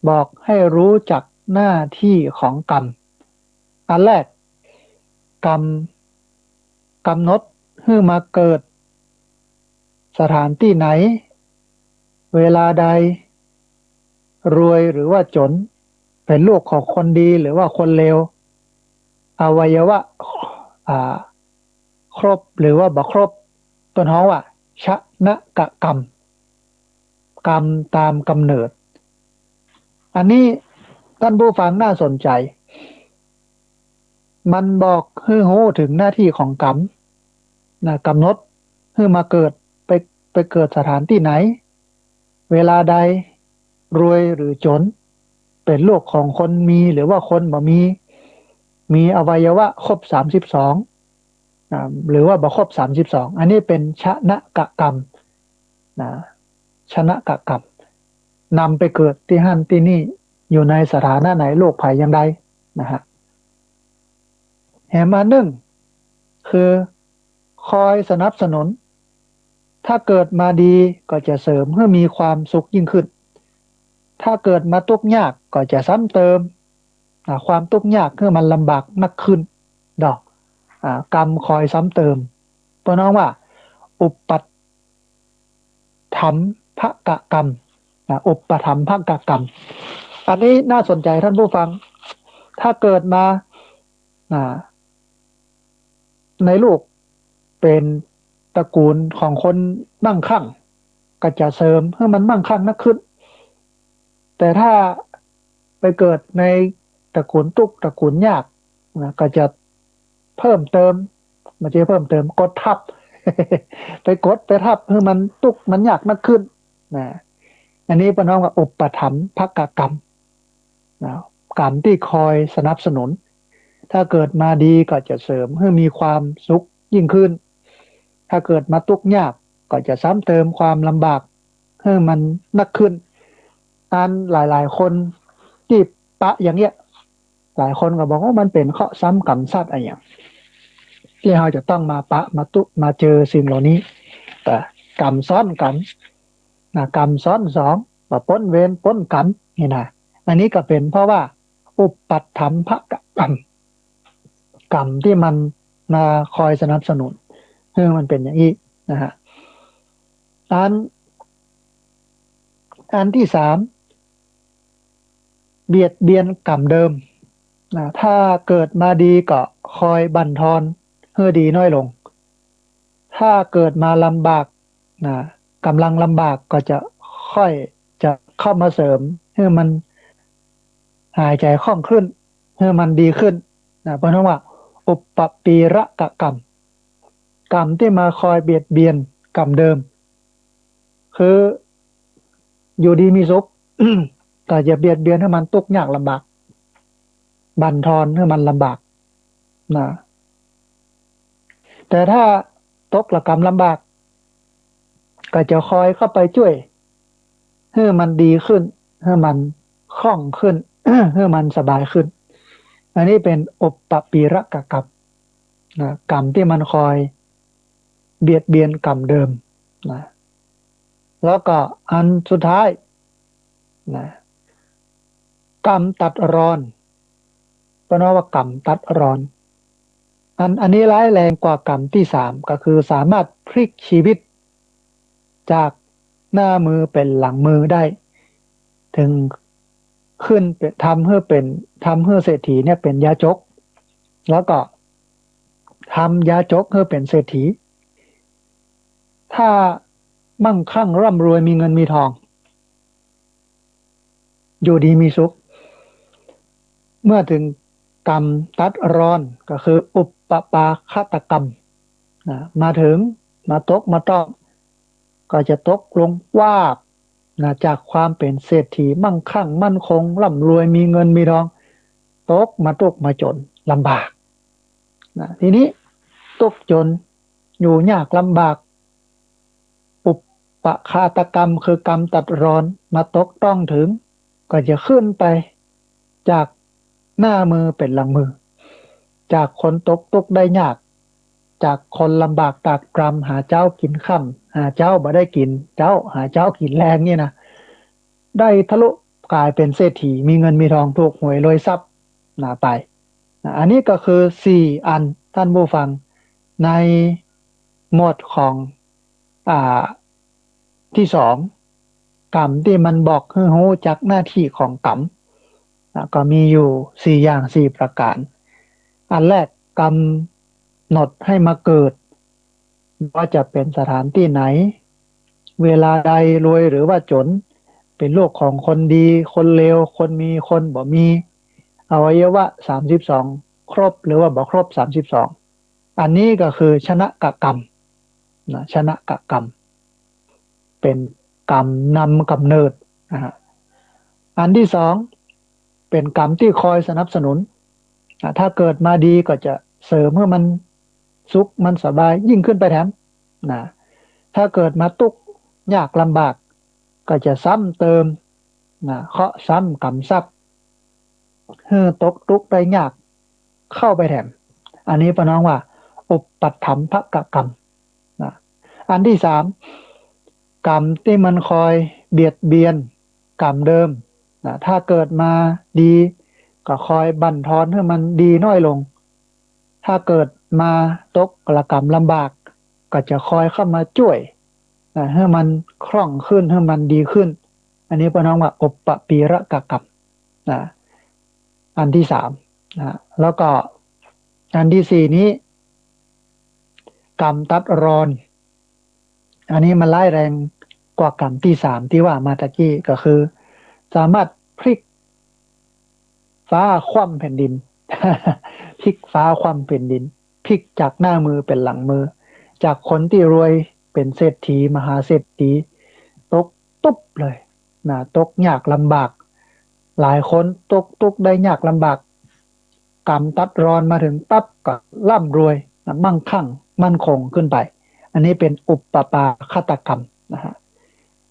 บอกให้รู้จักหน้าที่ของกรรมอันแรกกรรมกำหนดให้มาเกิดสถานที่ไหนเวลาใดรวยหรือว่าจนเป็นลูกของคนดีหรือว่าคนเลวอวัยวะครบหรือว่าบ่ครบต้นฮ้อว่าชนะกะกรรมกรรมตามกำเนิดอันนี้ท่านผู้ฟังน่าสนใจมันบอกให้รู้ถึงหน้าที่ของกรรมกำหนดให้มาเกิดไปเกิดสถานที่ไหนเวลาใดรวยหรือจนเป็นลูกของคนมีหรือว่าคนบ่มีอวัยวะครบ32หรือว่าบ่ครบ32อันนี้เป็นชนะกะกรรมชนะกะกรรมนำไปเกิดที่หั่นที่นี่อยู่ในสถานะไหนโลกภัยอย่างใดนะฮะแห่งมาหนึ่งคือคอยสนับสนุนถ้าเกิดมาดีก็จะเสริมให้มีความสุขยิ่งขึ้นถ้าเกิดมาทุกข์ยากก็จะซ้ำเติมความทุกข์ยากให้มันลำบากมากขึ้น ดอกกรรมคอยซ้ำเติมเพราะน้องว่าอุปัฏถัมภกกรรมอุปถัมภกกรรมอันนี้น่าสนใจท่านผู้ฟังถ้าเกิดมาในลูกเป็นตระกูลของคนมั่งคั่งก็จะเสริมให้มันมั่งคั่งนักขึ้นแต่ถ้าไปเกิดในตระกูลตุกตระกูลยากก็จะเพิ่มเติมมันจะเพิ่มเติมกดทับ ไปกดไปทับให้มันตุกมันยากนักขึ้นนะอันนี้เป็นน้องว่าอุปถัมภกกรรมนะกรรมที่คอยสนับสนุนถ้าเกิดมาดีก็จะเสริมให้มีความสุขยิ่งขึ้นถ้าเกิดมาตุกยากก็จะซ้ำเติมความลำบากให้มันนักขึ้นอันหลายๆคนที่ปะอย่างเงี้ยหลายคนก็บอกว่ามันเป็นเคราะห์ซ้ำกรรมซัดอะไรอย่างที่เราจะต้องมาปะมาตุมาเจอสิ่งเหล่านี้แต่กรรมซ้อนกรรมกรรมซ้อนสองว่าพ้นเวรพ้นกรรมนี่นะอันนี้ก็เป็นเพราะว่าอุปัฏฐัมภกกรรมกรรมที่มันมาคอยสนับสนุนเรื่องมันเป็นอย่างนี้นะฮะอันที่สามเบียดเบียนกรรมเดิมถ้าเกิดมาดีก็คอยบั่นทอนเพื่อดีน้อยลงถ้าเกิดมาลำบากกำลังลำบากก็จะค่อยจะเข้ามาเสริมให้มันหายใจคล่องขึ้นให้มันดีขึ้นเพราะนั้นว่าอุปปีระกะกรรมกรรมที่มาคอยเบียดเบียนกรรมเดิมคืออยู่ดีมีสุข ก็จะเบียดเบียนให้มันทุกข์ยากลำบากบั่นทอนให้มันลำบากนะแต่ถ้าตกละกรรมลำบากก็จะคอยเข้าไปช่วยให้มันดีขึ้นให้มันคล่องขึ้น ให้มันสบายขึ้นอันนี้เป็นอุปปีระกะกรรมกรรมที่มันคอยเบียดเบียนกรรมเดิมนะแล้วก็อันสุดท้ายนะกรรมตัดรอนเพราะว่ากรรมตัดรอนอันนี้ร้ายแรงกว่ากรรมที่สามก็คือสามารถพลิกชีวิตจากหน้ามือเป็นหลังมือได้ถึงขึ้นทำให้เศรษฐีเนี่ยเป็นยาจกแล้วก็ทำยาจกให้เป็นเศรษฐีถ้ามั่งคั่งร่ำรวยมีเงินมีทองอยู่ดีมีสุขเมื่อถึงกรรมตัดรอนก็คืออุปปาฆาตกรรมมาถึงมาตกมาต้องก็จะตกลงว่าจากความเป็นเศรษฐีมั่งคั่งมั่นคงร่ำรวยมีเงินมีทองตกมาจนลำบากทีนี้ตกจนอยู่ยากลำบากอุปปฆาตกรรมคือกรรมตัดรอนมาตกต้องถึงก็จะขึ้นไปจากหน้ามือเป็นหลังมือจากคนตกได้ยากจากคนลำบากตากตรำหาเจ้ากินค่ำหาเจ้าบ่ได้กินเจ้าหาเจ้ากินแรงนี่นะได้ทะลุกลายเป็นเศรษฐีมีเงินมีทองถูกหวยรวยทรัพย์ไปอันนี้ก็คือ4อันท่านผู้ฟังในหมวดของที่สองกรรมที่มันบอกให้รู้จักหน้าที่ของกรรมก็มีอยู่4อย่าง4ประการอันแรกกำหนดให้มาเกิดว่าจะเป็นสถานที่ไหนเวลาใดรวยหรือว่าจนเป็นโลกของคนดีคนเลวคนมีคนบ่มีอวัยวะ32ครบหรือว่าบ่ครบ32อันนี้ก็คือชนะกกรรมชนะกกรรมเป็นกรรมนำกำเนิดอันที่สองเป็นกรรมที่คอยสนับสนุนถ้าเกิดมาดีก็จะเสริมเมื่อมันสุขมันสบายยิ่งขึ้นไปแถมถ้าเกิดมาตุกข์ยากลำบากก็จะซ้ำเติมเคราะห์ซ้ำกรรมซับตกทุกข์ได้ยากเข้าไปแถมอันนี้ปะน้องว่าอุปัฏฐัมภกกรรมอันที่สามกรรมที่มันคอยเบียดเบียนกรรมเดิมถ้าเกิดมาดีก็คอยบั่นทอนให้มันดีน้อยลง ถ้าเกิดมาตกระกรรมลำบากก็จะคอยเข้ามาช่วยให้มันคล่องขึ้นให้มันดีขึ้นอันนี้พน้องว่าอบปะปีระกะกรรมนะอันที่สามนะแล้วก็อันที่สี่นี้กรรมตัดรอนอันนี้มันร้ายแรงกว่ากรรมที่สามที่ว่ามาตะกี้ก็คือสามารถพลิกฟ้าคว่ำแผ่นดิน พลิกฟ้าคว่ำแผ่นดินพลิกจากหน้ามือเป็นหลังมือจากคนที่รวยเป็นเศรษฐีมหาเศรษฐีตกตุ๊บเลยนะตกยากลำบากหลายคนตกได้ยากลำบากกรรมตัดรอนมาถึงปั๊บก็ร่ำรวยนะมั่งคั่งมั่นคงขึ้นไปอันนี้เป็นอุปปาฆาตกรรมนะฮะ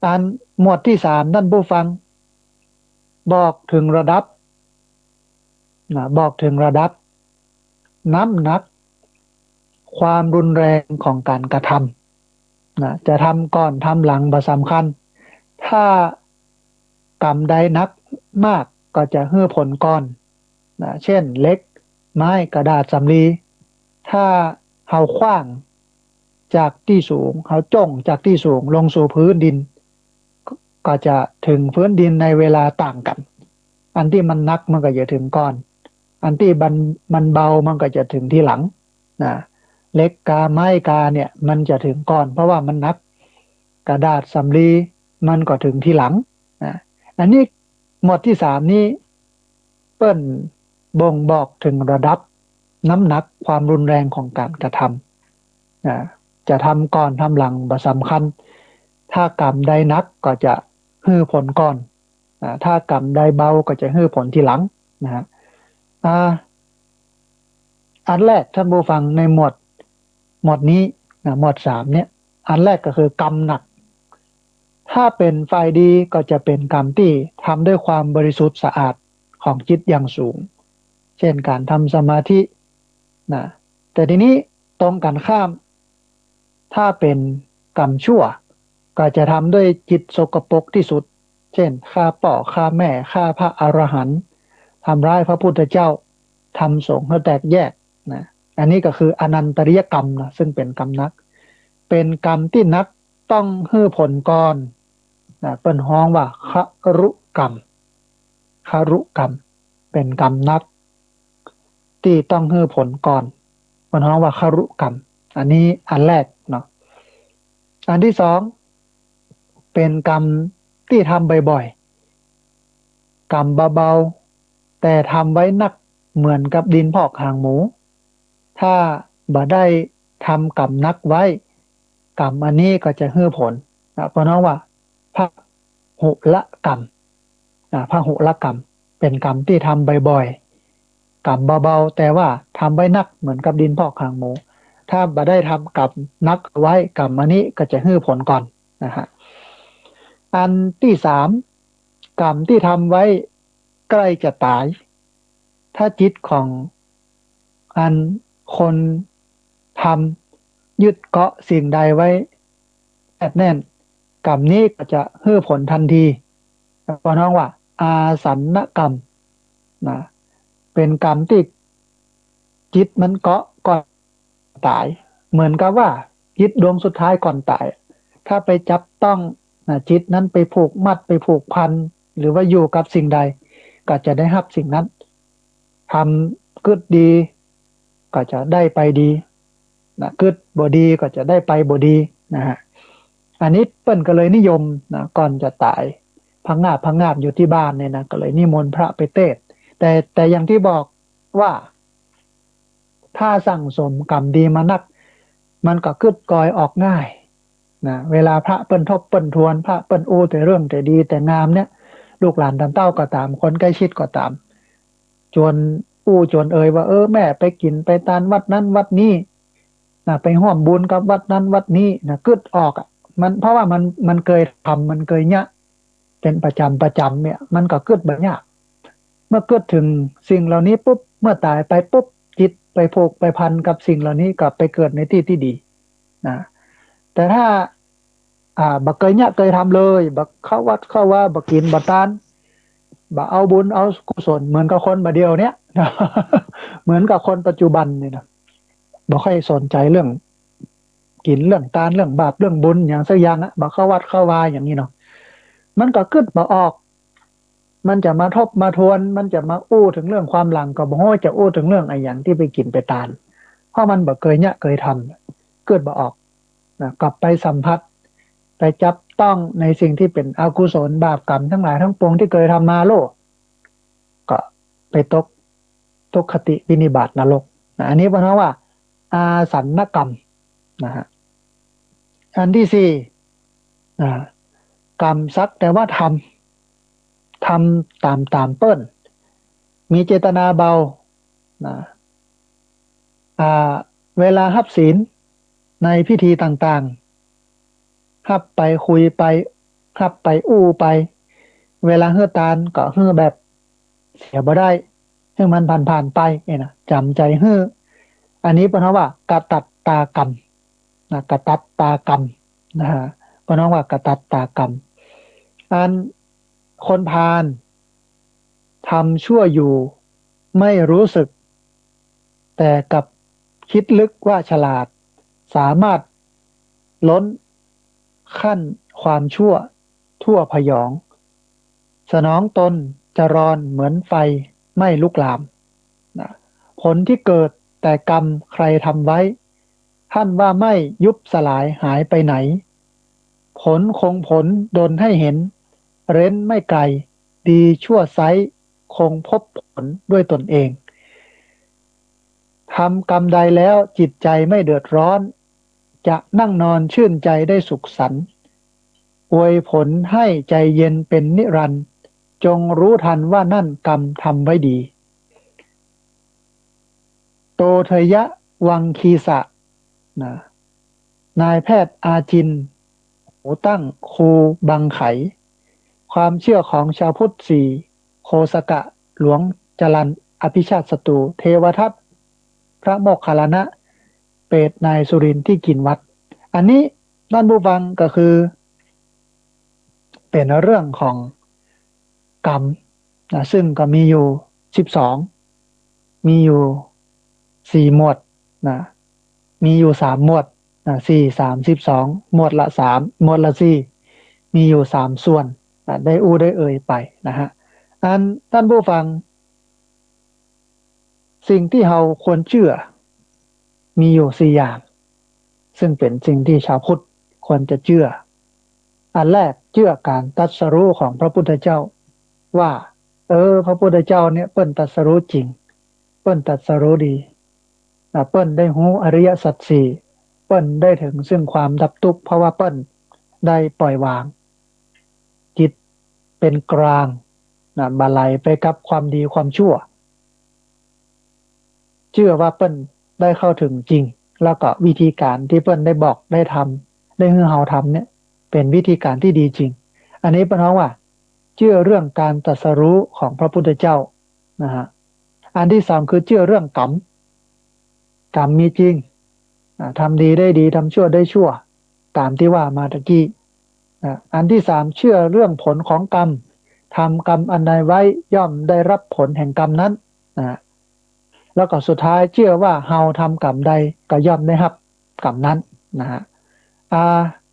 การหมวดที่สามท่านผู้ฟังบอกถึงระดับบอกถึงระดับน้ำหนักความรุนแรงของการกระทำจะทำก่อนทำหลังบ่สำคัญถ้ากรรมใดนักมากก็จะให้ผลก่อนเช่นเล็กไม้กระดาษสำลีถ้าเฮาขว้างจากที่สูงเฮาจ้งจากที่สูงลงสู่พื้นดินก็จะถึงพื้นดินในเวลาต่างกันอันที่มันนักมันก็จะถึงก่อนอันที่มันเบามันก็จะถึงที่หลังนะเล็กกาไม้กาเนี่ยมันจะถึงก่อนเพราะว่ามันนักกระดาษสำลีมันก็ถึงที่หลังนะอันนี้หมวดที่สามนี้เปิ้นบ่งบอกถึงระดับน้ำหนักความรุนแรงของการกระทำนะจะทำก่อนทำหลังบ่สำคัญถ้ากรรมใดนักก็จะให้ผลก่อนถ้ากรรมใดเบาก็จะให้ผลทีหลังนะฮะอันแรกท่านผู้ฟังในหมวดนี้หมวดสามเนี่ยอันแรกก็คือกรรมหนักถ้าเป็นฝ่ายดีก็จะเป็นกรรมที่ทำด้วยความบริสุทธิ์สะอาดของจิตอย่างสูงเช่นการทำสมาธินะแต่ทีนี้ตรงกันข้ามถ้าเป็นกรรมชั่วก็จะทำด้วยจิตสกปรกที่สุดเช่นฆ่าพ่อฆ่าแม่ฆ่าพระอรหันต์ทำร้ายพระพุทธเจ้าทำสงฆ์ให้แตกแยกนะอันนี้ก็คืออนันตริยกรรมนะซึ่งเป็นกรรมนักเป็นกรรมที่นักต้องให้ผลก่อนนะเป็นฮ้องว่าครุกรรมครุกรรมเป็นกรรมนักที่ต้องให้ผลก่อนเป็นฮ้องว่าครุกรรมอันนี้อันแรกเนาะอันที่สองเป็นกรรมที่ทำบ่อยๆกรรมเบาๆแต่ทำไว้นักเหมือนกับดินพอกหางหมูถ้าบ่ได้ทำกรรมนักไว้กรรมอันนี้ก็จะให้ผลเพราะนั้นว่าพระหุละกรรมพระหุละกรรมเป็นกรรมที่ทำบ่อยๆกรรมเบาๆแต่ว่าทำไว้นักเหมือนกับดินพอกหางหมูถ้าบ่ได้ทำกรรมนักไว้กรรมอันนี้ก็จะให้ผลก่อนนะฮะอันที่สามกรรมที่ทำไว้ใกล้จะตายถ้าจิตของอันคนทำยึดเกาะสิ่งใดไว้แอบแน่นกรรมนี้ก็จะให้ผลทันทีเพราะน้องว่าอาสันนกรรมนะเป็นกรรมที่จิตมันเกาะก่อนตายเหมือนกับว่าจิตดวงสุดท้ายก่อนตายถ้าไปจับต้องจิตนั้นไปผูกมัดไปผูกพันหรือว่าอยู่กับสิ่งใดก็จะได้รับสิ่งนั้นทำกึดดีก็จะได้ไปดีนะกึดบ่ดีก็จะได้ไปบ่ดีนะฮะอันนี้เปิ้นก็เลยนิยมนะก่อนจะตายพังงาบอยู่ที่บ้านเนี่ยนะก็เลยนิมนต์พระไปเทศน์แต่อย่างที่บอกว่าถ้าสั่งสมกรรมดีมานักมันก็กึดกอยออกง่ายนะเวลาพระเปิ้นทบเปิ้นทวนพระเปิ้นอู้แต่เรื่องแต่ดีแต่งามเนี่ยลูกหลานตามเต้าก็ตามคนใกล้ชิดก็ตามจวนอู้จวนเอ่ยว่าแม่ไปกินไปตานวัดนั้นวัดนี้นะไปร่วมบุญกับวัดนั้นวัดนี้นะกึดออกมันเพราะว่ามันเคยทำมันเคยเนี่ยเป็นประจำเนี่ยมันก็กึดแบบเนี้ยเมื่อกึดถึงสิ่งเหล่านี้ปุ๊บเมื่อตายไปปุ๊บจิตไปผูกไปพันกับสิ่งเหล่านี้กลับไปเกิดในที่ที่ดีนะแต่ถ้าบักเคยเนี่ยเคยทำเลยบักเข้าวัดเข้าว่าบักกินบักตานบักเอาบุญเอากุศลเหมือนกับคนบัดเดียวเนี้ย เหมือนกับคนปัจจุบันเนี่ยนะ บ่ค่อยสนใจเรื่องกินเรื่องการเรื่องบาปเรื่องบุญอย่างสักอย่างอะบ่เข้าวัดเข้าวาอย่างนี้เนาะมันก็คิดบ่ออกมันจะมาทบมาทวนมันจะมาอู้ถึงเรื่องความหลังก็บ่ฮู้จะอู้ถึงเรื่องไอ้อย่างที่ไปกินไปตานเพราะมันบ่เคยเนี่ยเคยทำเกิดบ่ออกนะกลับไปสัมผัสไปจับต้องในสิ่งที่เป็นอกุศลบาปกรรมทั้งหลายทั้งปวงที่เคยทำมาโลกก็ไปตกคติวินิบาตนรกนะอันนี้เพราะว่าอาสันนกรรมนะฮะอันที่สี่นะกรรมสักแต่ว่าทำตามเปิ้ลมีเจตนาเบานะอ่าเวลาหับศีลในพิธีต่างๆหับไปคุยไปหับไปอู้ไปเวลาเฮือตานก็เฮือแบบเสียบ่ได้ให้มันผ่านไปเนี่ยนะจำใจเฮืออันนี้เป็นเพราะว่ากะตัดตากรรมนะกะตัดตากรรมนะฮะเพราะว่ากะตัดตากรรมอันคนพาลทำชั่วอยู่ไม่รู้สึกแต่กับคิดลึกว่าฉลาดสามารถล้นขั้นความชั่วทั่วพยองสนองตนจะรอนเหมือนไฟไม่ลุกลามนะผลที่เกิดแต่กรรมใครทำไว้ท่านว่าไม่ยุบสลายหายไปไหนผลคงผลดลให้เห็นเร้นไม่ไกลดีชั่วไซร้คงพบผลด้วยตนเองทำกรรมใดแล้วจิตใจไม่เดือดร้อนจะนั่งนอนชื่นใจได้สุขสันต์อวยผลให้ใจเย็นเป็นนิรันดร์จงรู้ทันว่านั่นกรรมทำไว้ดีโตเทยะวังคีสะนะนายแพทย์อาจินหูตั้งครูบังไขความเชื่อของชาวพุทธสี่โคสกะหลวงจรัญอภิชาติศัตรูเทวทัตพระโมคคัลลานะเปรตนายสุรินทร์ที่กินวัดอันนี้ด้านผู้ฟังก็คือเป็นเรื่องของกรรมนะซึ่งก็มีอยู่12มีอยู่4หมวดนะมีอยู่3หมวดนะ4 3 12หมวดละ3หมวดละ4มีอยู่3ส่วนนะได้อู้ได้เอ่ยไปนะฮะอันท่านผู้ฟังสิ่งที่เราควรเชื่อมีอยู่4อย่างซึ่งเป็นสิ่งที่ชาวพุทธควรจะเชื่ออันแรกเชื่อการตรัสรู้ของพระพุทธเจ้าว่าพระพุทธเจ้าเนี่ยเปิ้นตรัสรู้จริงเปิ้นตรัสรู้ดีเปิ้นได้รู้อริยสัจสี่เปิ้นได้ถึงซึ่งความดับทุกข์เพราะว่าเปิ้นได้ปล่อยวางจิตเป็นกลางบาลัยไปกับความดีความชั่วเชื่อว่าเปิ้นได้เข้าถึงจริงแล้วก็วิธีการที่เปิ้นได้บอกได้ทำได้ให้เราทำเนี่ยเป็นวิธีการที่ดีจริงอันนี้เป็นเพราะว่าเชื่อเรื่องการตรัสรู้ของพระพุทธเจ้านะฮะอันที่สามคือเชื่อเรื่องกรรมมีจริงทำดีได้ดีทำชั่วได้ชั่วตามที่ว่ามาตะกี้อันที่สามเชื่อเรื่องผลของกรรมทำกรรมอันใดไว้ย่อมได้รับผลแห่งกรรมนั้นแล้วก็สุดท้ายเชื่อว่าเฮาทำกรรมใดก็ย่อมได้รับกรรมนั้นนะฮะ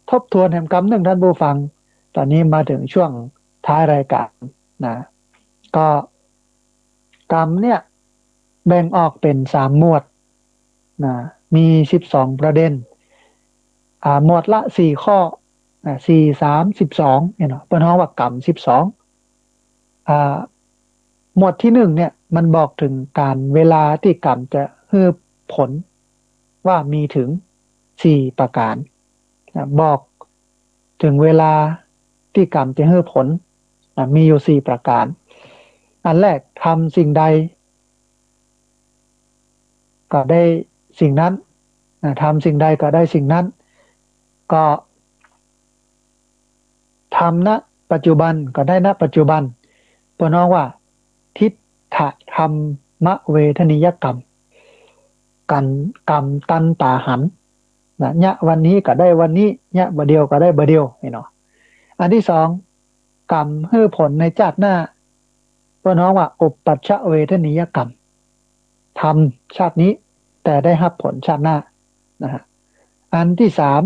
ทบทวนแห่งกรรมหนึ่งท่านผู้ฟังตอนนี้มาถึงช่วงท้ายรายการนะก็กรรมเนี่ยแบ่งออกเป็น3หมวดนะมี12ประเด็นหมวดละ4ข้อ4 3 12เนี่ยเนาะเป็นห้องว่ากรรม12หมวดที่1เนี่ยมันบอกถึงการเวลาที่กรรมจะให้ผลว่ามีถึง4ประการบอกถึงเวลาที่กรรมจะให้ผลมีอยู่4ประการอันแรกทำสิ่งใดก็ได้สิ่งนั้นทำสิ่งใดก็ได้สิ่งนั้นก็ทำณปัจจุบันก็ได้ณปัจจุบันเพราะน้องว่าทิฏฐธรรมเวทนิยกรรมกันกรรมตันตาหันเนี่ยวันนี้ก็ได้วันนี้เนี่ยบ่เดียวก็ได้บ่เดียวเนาะอันที่สองกรรมให้ผลในชาติหน้าเพราะน้องว่าอุปปัชชะเวทนิยกรรมทำชาตินี้ แต่ได้รับผลชาติหน้านะฮะอันที่สาม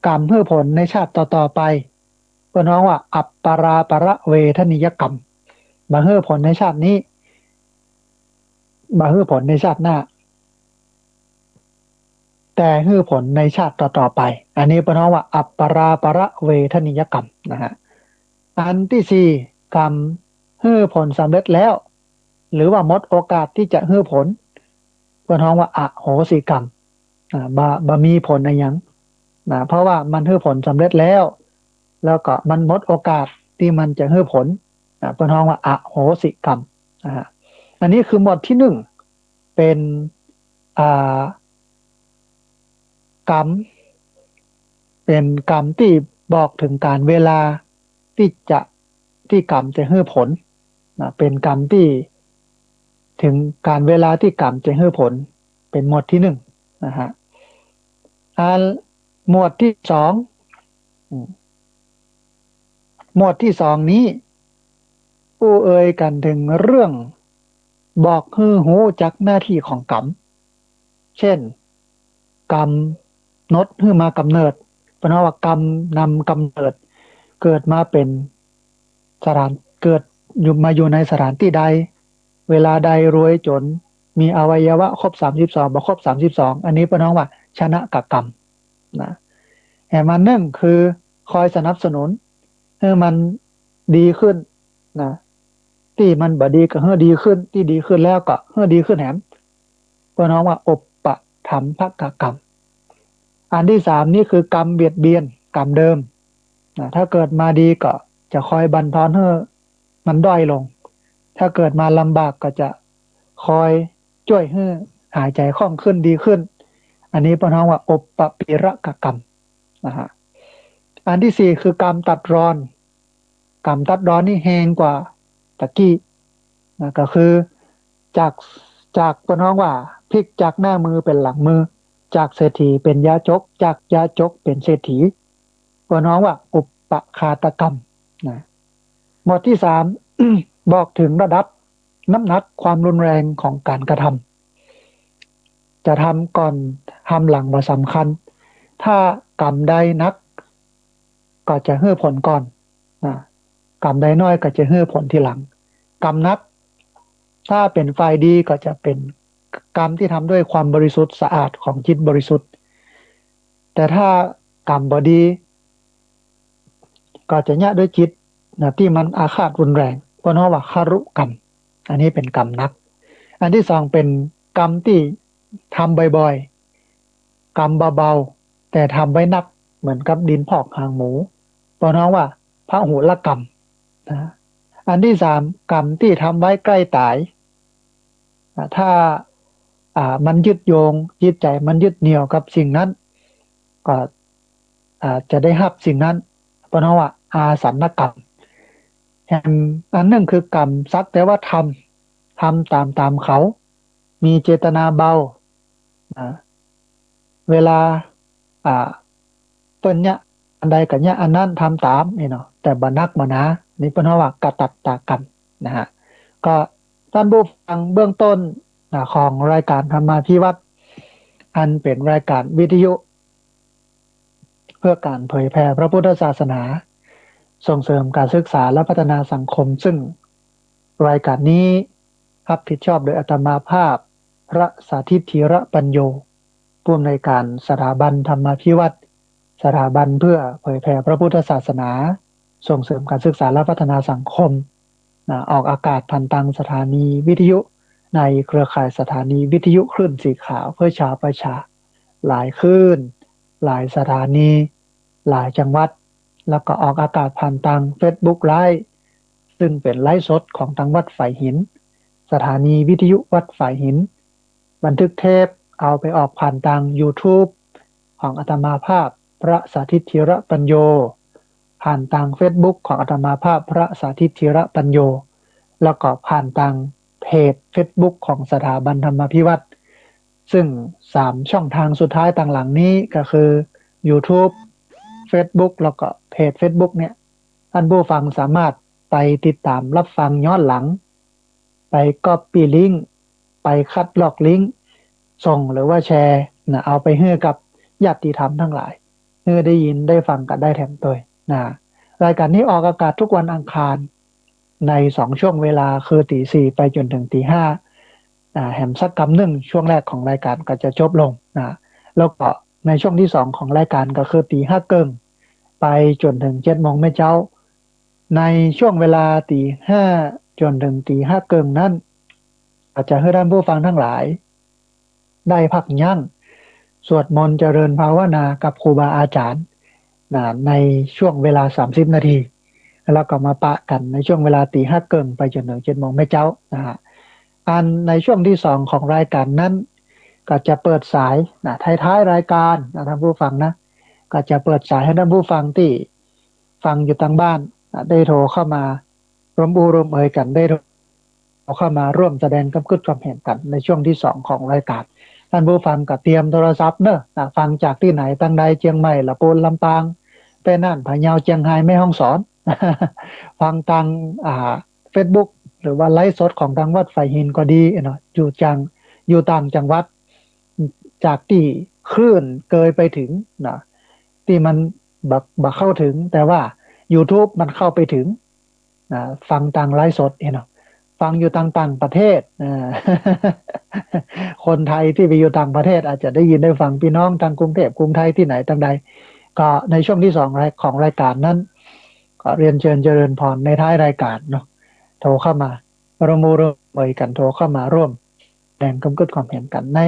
กรรมเพื่อผลในชาติต่อๆไปก็น้องว่าอัปปาราประเวทนิยกรรมมาเพื่อผลในชาตินี้มาเพื่อผลในชาติหน้าแต่เพื่อผลในชาติต่อๆไปอันนี้เป็นน้องว่าอัปปาราประเวทนิยกรรมนะฮะอันที่สี่กรรมเพื่อผลสำเร็จแล้วหรือว่าหมดโอกาสที่จะเพื่อผลเป็นน้องว่าอโหสิกรรมบมีผลในยังนะเพราะว่ามันให้ผลสำเร็จแล้วแล้วก็มันหมดโอกาสที่มันจะให้ผลเป็นห้องว่าอโหสิกรรมนะฮะอันนี้คือหมวดที่หนึ่งเป็นอ่ากรรมเป็นกรรมที่บอกถึงการเวลาที่จะที่กรรมจะให้ผลนะเป็นกรรมที่ถึงการเวลาที่กรรมจะให้ผลเป็นหมวดที่หนึ่งนะฮะอันหมวดที่สองหมวดที่สองนี้ผู้เอ่ยกันถึงเรื่องบอกฮือหูจักหน้าที่ของกรรมเช่นกรรมนดฮือมากำเนิดเพราะว่ากรรมนำกำเนิดเกิดมาเป็นสถานเกิดอยู่ในสถานที่ใดเวลาใดรวยจนมีอวัยวะครบ32บ่ครบ32อันนี้เป็นน้องว่าชนะกับกรรมนะแห่มันหนึ่งคือคอยสนับสนุนให้มันดีขึ้นนะที่มันบ่ดีก็ให้ดีขึ้นที่ดีขึ้นแล้วก็ให้ดีขึ้นแหมเพราะน้องว่าอบปะถมภกกรรมอันที่สามนี่คือกรรมเบียดเบียนกรรมเดิมนะถ้าเกิดมาดีก็จะคอยบั่นทอนให้มันด้อยลงถ้าเกิดมาลำบากก็จะคอยช่วยให้หายใจคล่องขึ้นดีขึ้นอันนี้เพราะน้องว่าอบปะปิระกกรรมนะฮะอันที่สี่คือกรรมตัดรอนกรรมตัดรอนนี่แหงกว่าตะกี้นะก็คือจากเพราะน้องว่าพลิกจากหน้ามือเป็นหลังมือจากเศรษฐีเป็นยาจกจากยาจกเป็นเศรษฐีเพราะน้องว่าอุปปคาตกรรมนะหมวดที่สาม บอกถึงระดับน้ำหนักความรุนแรงของการกระทำจะทำก่อนทำหลังบ่สำคัญถ้ากรรมใดนักก็จะให้ผลก่อนนะกรรมใดน้อยก็จะให้ผลทีหลังกรรมนักถ้าเป็นฝ่ายดีก็จะเป็นกรรมที่ทำด้วยความบริสุทธิ์สะอาดของจิตบริสุทธิ์แต่ถ้ากรรมบดีก็จะยะด้วยจิตนะที่มันอาฆาตรุนแรงเพราะว่าคารุกรรมอันนี้เป็นกรรมนักอันที่สองเป็นกรรมที่ทำบ่อยๆกรรมเบาๆแต่ทำไว้นักเหมือนกับดินพอกหางหมูเพราะว่าพระหุลกรรมนะอันที่สามกรรมที่ทำไว้ใกล้ตายถ้ามันยึดโยงจิตใจมันยึดเหนี่ยวกับสิ่งนั้นก็จะได้รับสิ่งนั้นเพราะว่าอาสันกรรมแห่งอันหนึ่งคือกรรมสักแต่ว่าทำตามเขามีเจตนาเบาเวลาเปิ้นเนี่ยอันใดกับเนี่ยอันนั้นทำตามนี่เนาะแต่บ่นักบ่นะนี่เป็นว่ากตัตตากรรมนะฮะก็ท่านผู้ฟังเบื้องต้นของรายการธรรมาภิวัตน์อันเป็นรายการวิทยุเพื่อการเผยแผ่พระพุทธศาสนาส่งเสริมการศึกษาและพัฒนาสังคมซึ่งรายการนี้รับผิดชอบโดยอาตมาภาพพระสาธิตธีระปัญโยผู้อำนวยการสถาบันธรรมาภิวัตน์สถาบันเพื่อเผยแผ่พระพุทธศาสนาส่งเสริมการศึกษาและพัฒนาสังคมออกอากาศผ่านทางสถานีวิทยุในเครือข่ายสถานีวิทยุคลื่นสีขาวเพื่อชาวประชาหลายคลื่นหลายสถานีหลายจังหวัดแล้วก็ออกอากาศผ่านทาง Facebook Live ซึ่งเป็นไลฟ์สดของทางวัดฝ่ายหินสถานีวิทยุวัดฝ่ายหินบันทึกเทปเอาไปออกผ่านทาง YouTube ของอาตมาภาพพระสาธิตธีระปัญโยผ่านทาง Facebook ของอาตมาภาพพระสาธิตธีระปัญโยแล้วก็ผ่านทางเพจ Facebook ของสถาบันธรรมาภิวัตน์ซึ่ง3ช่องทางสุดท้ายต่างหลังนี้ก็คือ YouTube Facebook แล้วก็เพจ Facebook เนี่ยท่านผู้ฟังสามารถไปติดตามรับฟังย้อนหลังไป Copy ลิงก์ไปคัดลอกลิงก์ ส่งหรือว่าแชร์นะเอาไปให้กับญาติธรรมทั้งหลายเพื่อได้ยินได้ฟังกันได้แถมตัวนะรายการนี้ออกอากาศทุกวันอังคารใน2 ช่วงเวลาคือตี 4ไปจนถึงตี 5แหมสักกำหนึ่งช่วงแรกของรายการก็จะจบลงนะแล้วก็ในช่วงที่2ของรายการก็คือตี 5 ครึ่งไปจนถึง7 โมงแม่เจ้าในช่วงเวลาตี 5จนถึงตี 5 ครึ่งนั้นอาจจะให้ท่านผู้ฟังทั้งหลายได้พักยั่งสวดมนต์เจริญภาวนากับครูบาอาจารย์นะในช่วงเวลา30 นาทีแล้วก็มาปะกันในช่วงเวลาตี 5 ครึ่งไปจนถึง7 โมงแม่เจ้านะฮะในช่วงที่2ของรายการนั้นก็จะเปิดสายนะท้ายรายการนะท่านผู้ฟังนะก็จะเปิดสายให้ท่านผู้ฟังที่ฟังอยู่ทางบ้านนะได้โทรเข้ามาร่วมรวมเอ่ยกันได้โทรเข้ามาร่วมแสดงความคิดความเห็นกันในช่วงที่2ของรายการท่านผู้ฟังก็เตรียมโทรศัพท์เนอะนะฟังจากที่ไหนตั้งใดเชียงใหม่ละปูนลำปางเป็นน่านพะเยาเชียงรายแม่ฮ่องสอน ฟังทางFacebook หรือว่าไลฟ์สดของทางวัดไฟหินก็ดีเนาะอยู่ต่างจังหวัดจากที่คลื่นเกยไปถึงนะที่มันบักเข้าถึงแต่ว่า YouTube มันเข้าไปถึงนะฟังทางไลฟ์สดเนาะฟังอยู่ต่างประเทศคนไทยที่ไปอยู่ต่างประเทศอาจจะได้ยินได้ฟังพี่น้องทางกรุงเทพกรุงไทยที่ไหนต่างใดก็ในช่วงที่2ของรายการนั้นก็เรียนเชิญเจริญพรในท้ายรายการเนาะโทรเข้ามาร่วมเอ่ยกันโทรเข้ามาร่วมแสดงความเห็นกันใน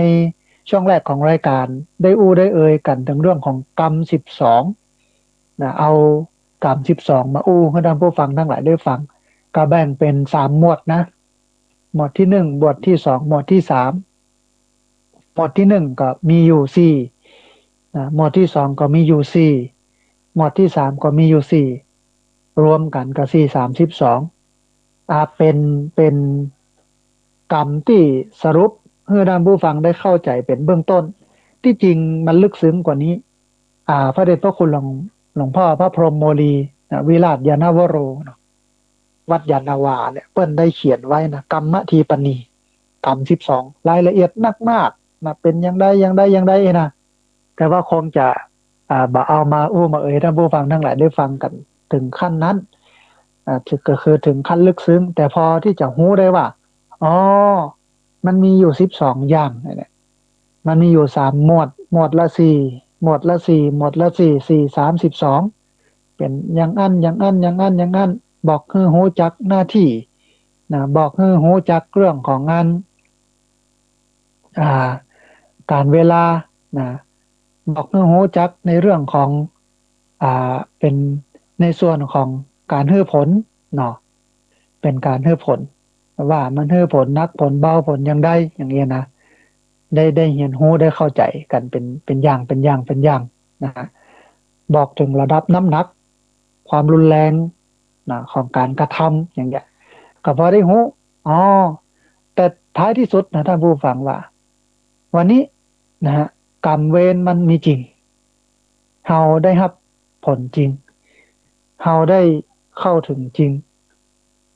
ช่วงแรกของรายการได้ได้เอ่ยกันถึงเรื่องของกรรม12นะเอากรรม12มาให้ท่านผู้ฟังทั้งหลายได้ฟังก็แบ่งเป็น3 หมวดนะหมวดที่1หมวดที่2หมวดที่3หมวดที่1ก็มีอยู่4นะหมวดที่2ก็มีอยู่4หมวดที่3ก็มีอยู่4รวมกันก็32เป็นกรรมที่สรุปให้ท่านผู้ฟังได้เข้าใจเป็นเบื้องต้นที่จริงมันลึกซึ้งกว่านี้พระเดชพระคุณหลวงพ่อพระพรหมโมลีวิราชยานวโรวัดยานาวาเนี่ยเปิ้นได้เขียนไว้นะกรรมทีปณีกรรม12รายละเอียดนักมากนะเป็นยังไงนะแต่ว่าคงจะบ่เอามามาเอ่ยท่านผู้ฟังทั้งหลายได้ฟังกันถึงขั้นนั้นก็คือถึงขั้นลึกซึ้งแต่พอที่จะรู้ได้ว่าอ๋อมันมีอยู่12อย่างเนี่ยมันมีอยู่3 หมวดละ4หมวดละ4หมวดละ4 32เป็นอย่างอันบอกให้รู้จักหน้าที่นะบอกให้รู้จักเรื่องของงานอ่าการเวลานะบอกให้รู้จักในเรื่องของเป็นในส่วนของการให้ผลเนาะเป็นการให้ผลว่ามันให้ผลนักผลเบาผลยังได้อย่างเงี้ยนะได้เห็นรู้ได้เข้าใจกันเป็นอย่างนะฮะบอกถึงระดับน้ำหนักความรุนแรงนะของการกระทำอย่างเงี้ยก็พอได้รู้อ๋อแต่ท้ายที่สุดนะท่านผู้ฟังว่าวันนี้นะฮะกรรมเวรมันมีจริงเฮาได้รับผลจริงเฮาได้เข้าถึงจริง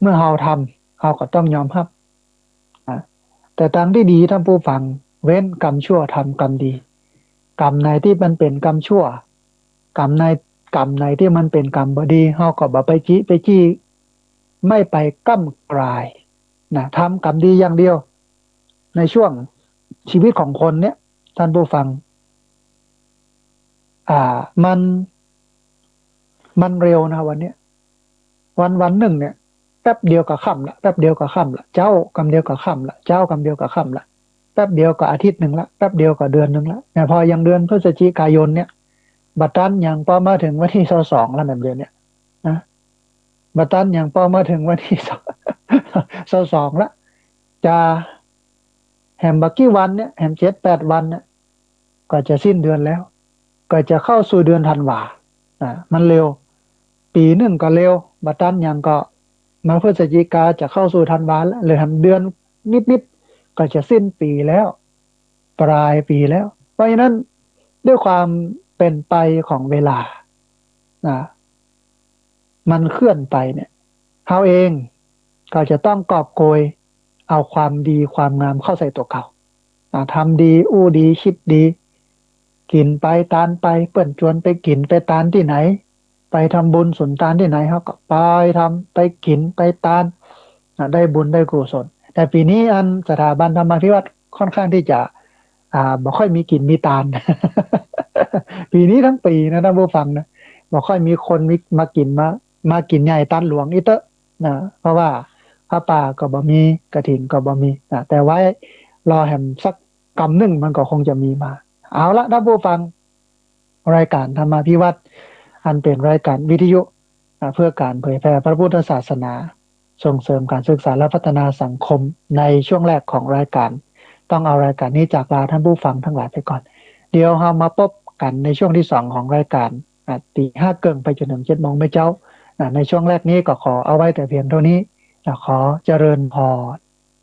เมื่อเฮาทำเฮาก็ต้องยอมรับแต่ทางที่ดีท่านผู้ฟังเว้นกรรมชั่วทำกรรมดีกรรมไหนที่มันเป็นกรรมชั่วกรรมไหนที่มันเป็นกรรมบดีเฮาก็บ่ไปจี้ไม่ไปก้ำกลายนะทำกรรมดีอย่างเดียวในช่วงชีวิตของคนเนี่ยท่านผู้ฟังมันเร็วนะวันเนี้ยวันหนึ่งเนี่ยแป๊บเดียวก็ค่ำละแป๊บเดียวก็ค่ำละเจ้ากำเดียวก็ค่ำละเจ้ากำเดียวก็ค่ำละแป๊บเดียวก็อาทิตย์หนึ่งละแป๊บเดียวก็เดือนหนึ่งละเนี่ยพอยังเดือนพฤศจิกายนเนี่ยบัดตันยังพอมาถึงวันที่22แล้วแบบเดือนเนี่ยนะบัดตันยังพอมาถึงวันที่22ละจะแฮมบักกี่วันเนี่ยแฮม7-8วันเนี่ยก็จะสิ้นเดือนแล้วก็จะเข้าสู่เดือนธันวามันเร็วปีหนึ่งก็เร็วบัดตันยังก็มาพฤศจิกาจะเข้าสู่ธันวาแล้วเลยทำเดือนนิดก็จะสิ้นปีแล้วปลายปีแล้วเพราะฉะนั้นด้วยความเป็นไปของเวลามันเคลื่อนไปเนี่ยเขาเองก็จะต้องกอบโกยเอาความดีความงามเข้าใส่ตัวเขา ทำดีอู้ดีคิดดีกินไปตานไปเปิ่นชวนไปกินไปตานที่ไหนไปทำบุญสุนทานที่ไหนเขาก็ไปทำไปกินไปตานได้บุญได้กุศลแต่ปีนี้อันสถาบันธรรมาภิวัตน์ค่อนข้างที่จะบ่ค่อยมีกินมีตานปีนี้ทั้งปีนะท่านผู้ฟังนะบ่ค่อยมีคนมากินมากินใหญ่ตานหลวงอีเตอะนะเพราะว่าผ้าป่าก็บ่มีกฐินก็บ่มีนะแต่ไว้รอแหมสักกำหนึ่งมันก็คงจะมีมาเอาละท่านผู้ฟังรายการธรรมาภิวัตน์อันเป็นรายการวิทยุเพื่อการเผยแพร่พระพุทธศาสนาส่งเสริมการศึกษาและพัฒนาสังคมในช่วงแรกของรายการต้องเอารายการนี้จากลาท่านผู้ฟังทั้งหลายไปก่อนเดี๋ยวเรามาพบกันในช่วงที่2ของรายการตีห้าเกิงไปจนถึง7 โมงไม่เจ้าในช่วงแรกนี้ก็ขอเอาไว้แต่เพียงเท่านี้ขอเจริญพร